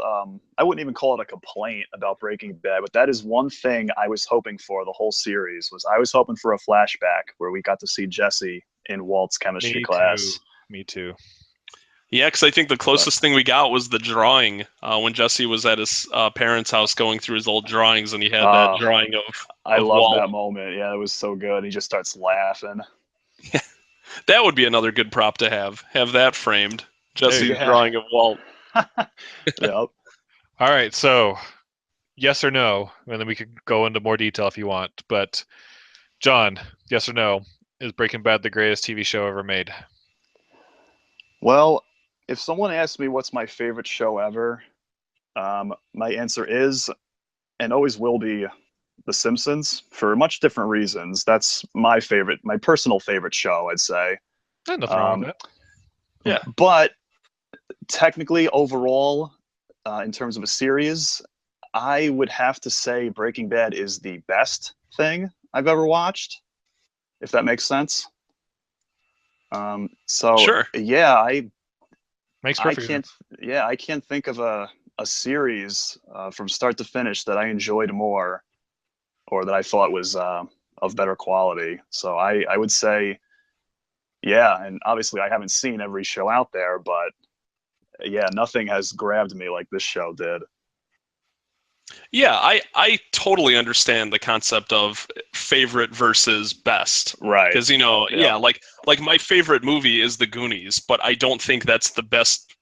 I wouldn't even call it a complaint about Breaking Bad, but that is one thing I was hoping for the whole series. I was hoping for a flashback where we got to see Jesse in Walt's chemistry class. Me too. Yeah, because I think the closest thing we got was the drawing when Jesse was at his parents' house going through his old drawings, and he had that drawing of I love Walt. that moment. Yeah, it was so good. He just starts laughing. Yeah, that would be another good prop to have. Have that framed. Jesse's drawing of Walt. Yep. All right, so yes or no, and then we could go into more detail if you want. But John, yes or no, is Breaking Bad the greatest TV show ever made? Well, if someone asks me what's my favorite show ever, my answer is, and always will be, The Simpsons, for much different reasons. That's my personal favorite show, I'd say. Nothing wrong with that. Yeah. But technically, overall, in terms of a series, I would have to say Breaking Bad is the best thing I've ever watched, if that makes sense. Sure. Yeah, Makes perfect sense. I can't think of a series from start to finish that I enjoyed more, or that I thought was of better quality. So I would say, yeah, and obviously I haven't seen every show out there, but yeah, nothing has grabbed me like this show did. Yeah, I totally understand the concept of favorite versus best. Right. Because, like my favorite movie is The Goonies, but I don't think that's the best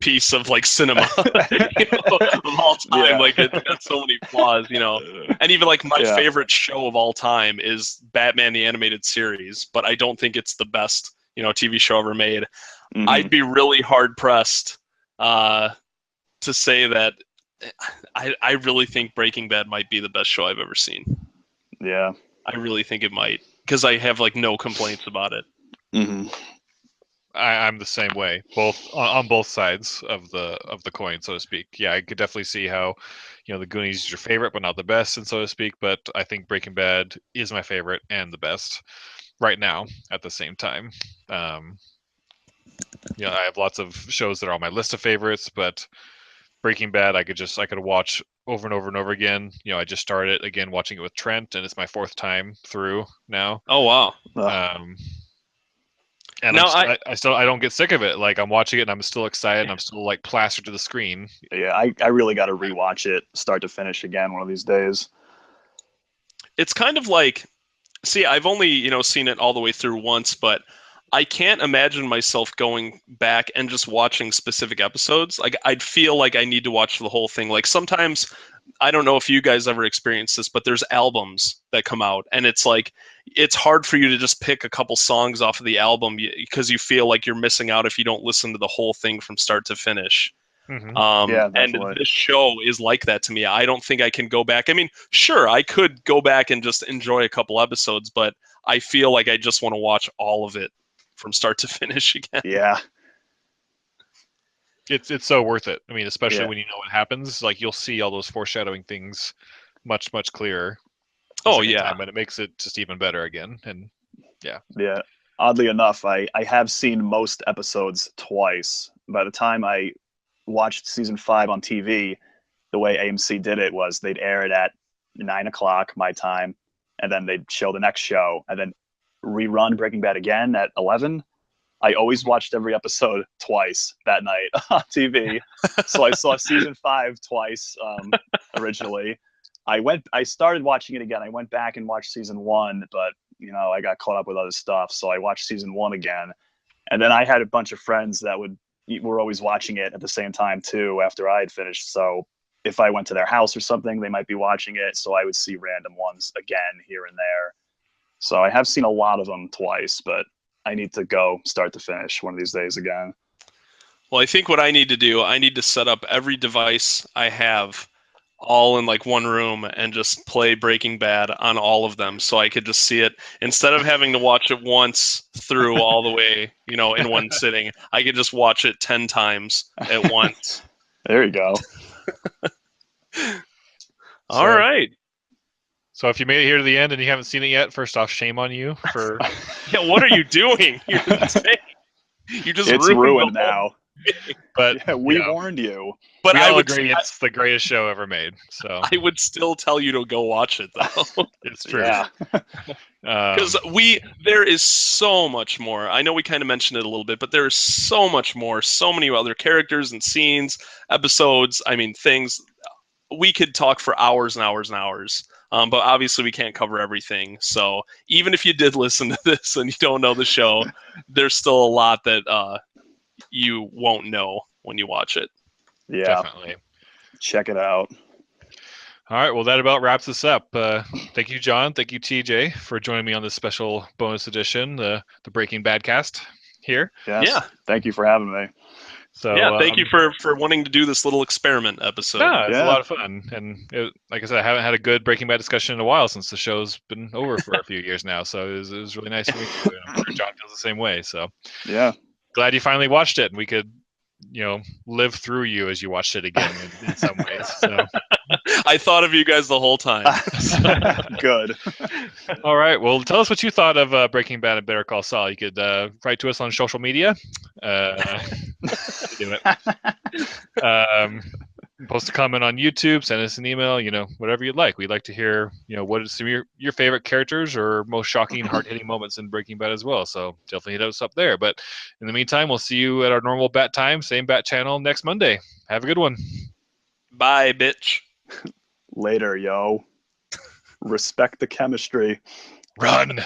piece of like cinema of all time. Yeah. Like it's got so many flaws, And even like my favorite show of all time is Batman the Animated Series, but I don't think it's the best, TV show ever made. Mm-hmm. I'd be really hard pressed to say that. I really think Breaking Bad might be the best show I've ever seen. Yeah. I really think it might, because I have like no complaints about it. Mm-hmm. I'm the same way, both on both sides of the coin, so to speak. Yeah, I could definitely see how, The Goonies is your favorite, but not the best, and so to speak. But I think Breaking Bad is my favorite and the best right now at the same time. I have lots of shows that are on my list of favorites, but Breaking Bad, I could watch over and over and over again. I just started again watching it with Trent, and it's my fourth time through now. Oh wow! And now I don't get sick of it. Like I'm watching it, and I'm still excited. And I'm still like plastered to the screen. Yeah, I really got to rewatch it, start to finish again, one of these days. It's kind of like, see, I've only seen it all the way through once, but I can't imagine myself going back and just watching specific episodes. Like I'd feel like I need to watch the whole thing. Like sometimes, I don't know if you guys ever experienced this, but there's albums that come out and it's like, it's hard for you to just pick a couple songs off of the album because you feel like you're missing out if you don't listen to the whole thing from start to finish. Mm-hmm. And this show is like that to me. I don't think I can go back. I mean, sure, I could go back and just enjoy a couple episodes, but I feel like I just want to watch all of it from start to finish again. Yeah. It's so worth it. I mean, especially when you know what happens, like you'll see all those foreshadowing things much, much clearer. Oh yeah. And it makes it just even better again. And yeah. Yeah. Oddly enough, I have seen most episodes twice. By the time I watched season 5 on TV, the way AMC did it was they'd air it at 9:00 my time, and then they'd show the next show, and then rerun Breaking Bad again at 11. I always watched every episode twice that night on TV. So I saw season 5 twice originally. I started watching it again. I went back and watched season 1, but I got caught up with other stuff, so I watched season 1 again. And then I had a bunch of friends that were always watching it at the same time too after I had finished. So if I went to their house or something, they might be watching it. So I would see random ones again here and there. So I have seen a lot of them twice, but I need to go start to finish one of these days again. Well, I think what I need to do, I need to set up every device I have all in like one room and just play Breaking Bad on all of them so I could just see it. Instead of having to watch it once through all the way, in one sitting, I could just watch it 10 times at once. There you go. All right. So if you made it here to the end and you haven't seen it yet, first off, shame on you for... Yeah, what are you doing? You just it's ruined now. But yeah, we warned you. But I would agree it's the greatest show ever made. So I would still tell you to go watch it, though. It's true. Yeah. Because there is so much more. I know we kind of mentioned it a little bit, but there is so much more. So many other characters and scenes, episodes. I mean, things. We could talk for hours and hours and hours. But obviously we can't cover everything. So even if you did listen to this and you don't know the show, there's still a lot that you won't know when you watch it. Yeah. Definitely. Check it out. All right. Well, that about wraps us up. Thank you, John. Thank you, TJ, for joining me on this special bonus edition, the Breaking Badcast here. Yes. Yeah. Thank you for having me. So yeah, thank you for wanting to do this little experiment episode. No, it's a lot of fun, and like I said, I haven't had a good Breaking Bad discussion in a while since the show's been over for a few years now. So it was really nice for me. I'm sure John feels the same way. So yeah, glad you finally watched it, and we could, live through you as you watched it again in some ways. So. I thought of you guys the whole time. Good. All right. Well, tell us what you thought of Breaking Bad and Better Call Saul. You could write to us on social media. Do it. Post a comment on YouTube. Send us an email. Whatever you'd like. We'd like to hear. What is some of your favorite characters or most shocking, hard-hitting moments in Breaking Bad as well. So definitely hit us up there. But in the meantime, we'll see you at our normal bat time, same bat channel next Monday. Have a good one. Bye, bitch. Later, yo. Respect the chemistry. Run.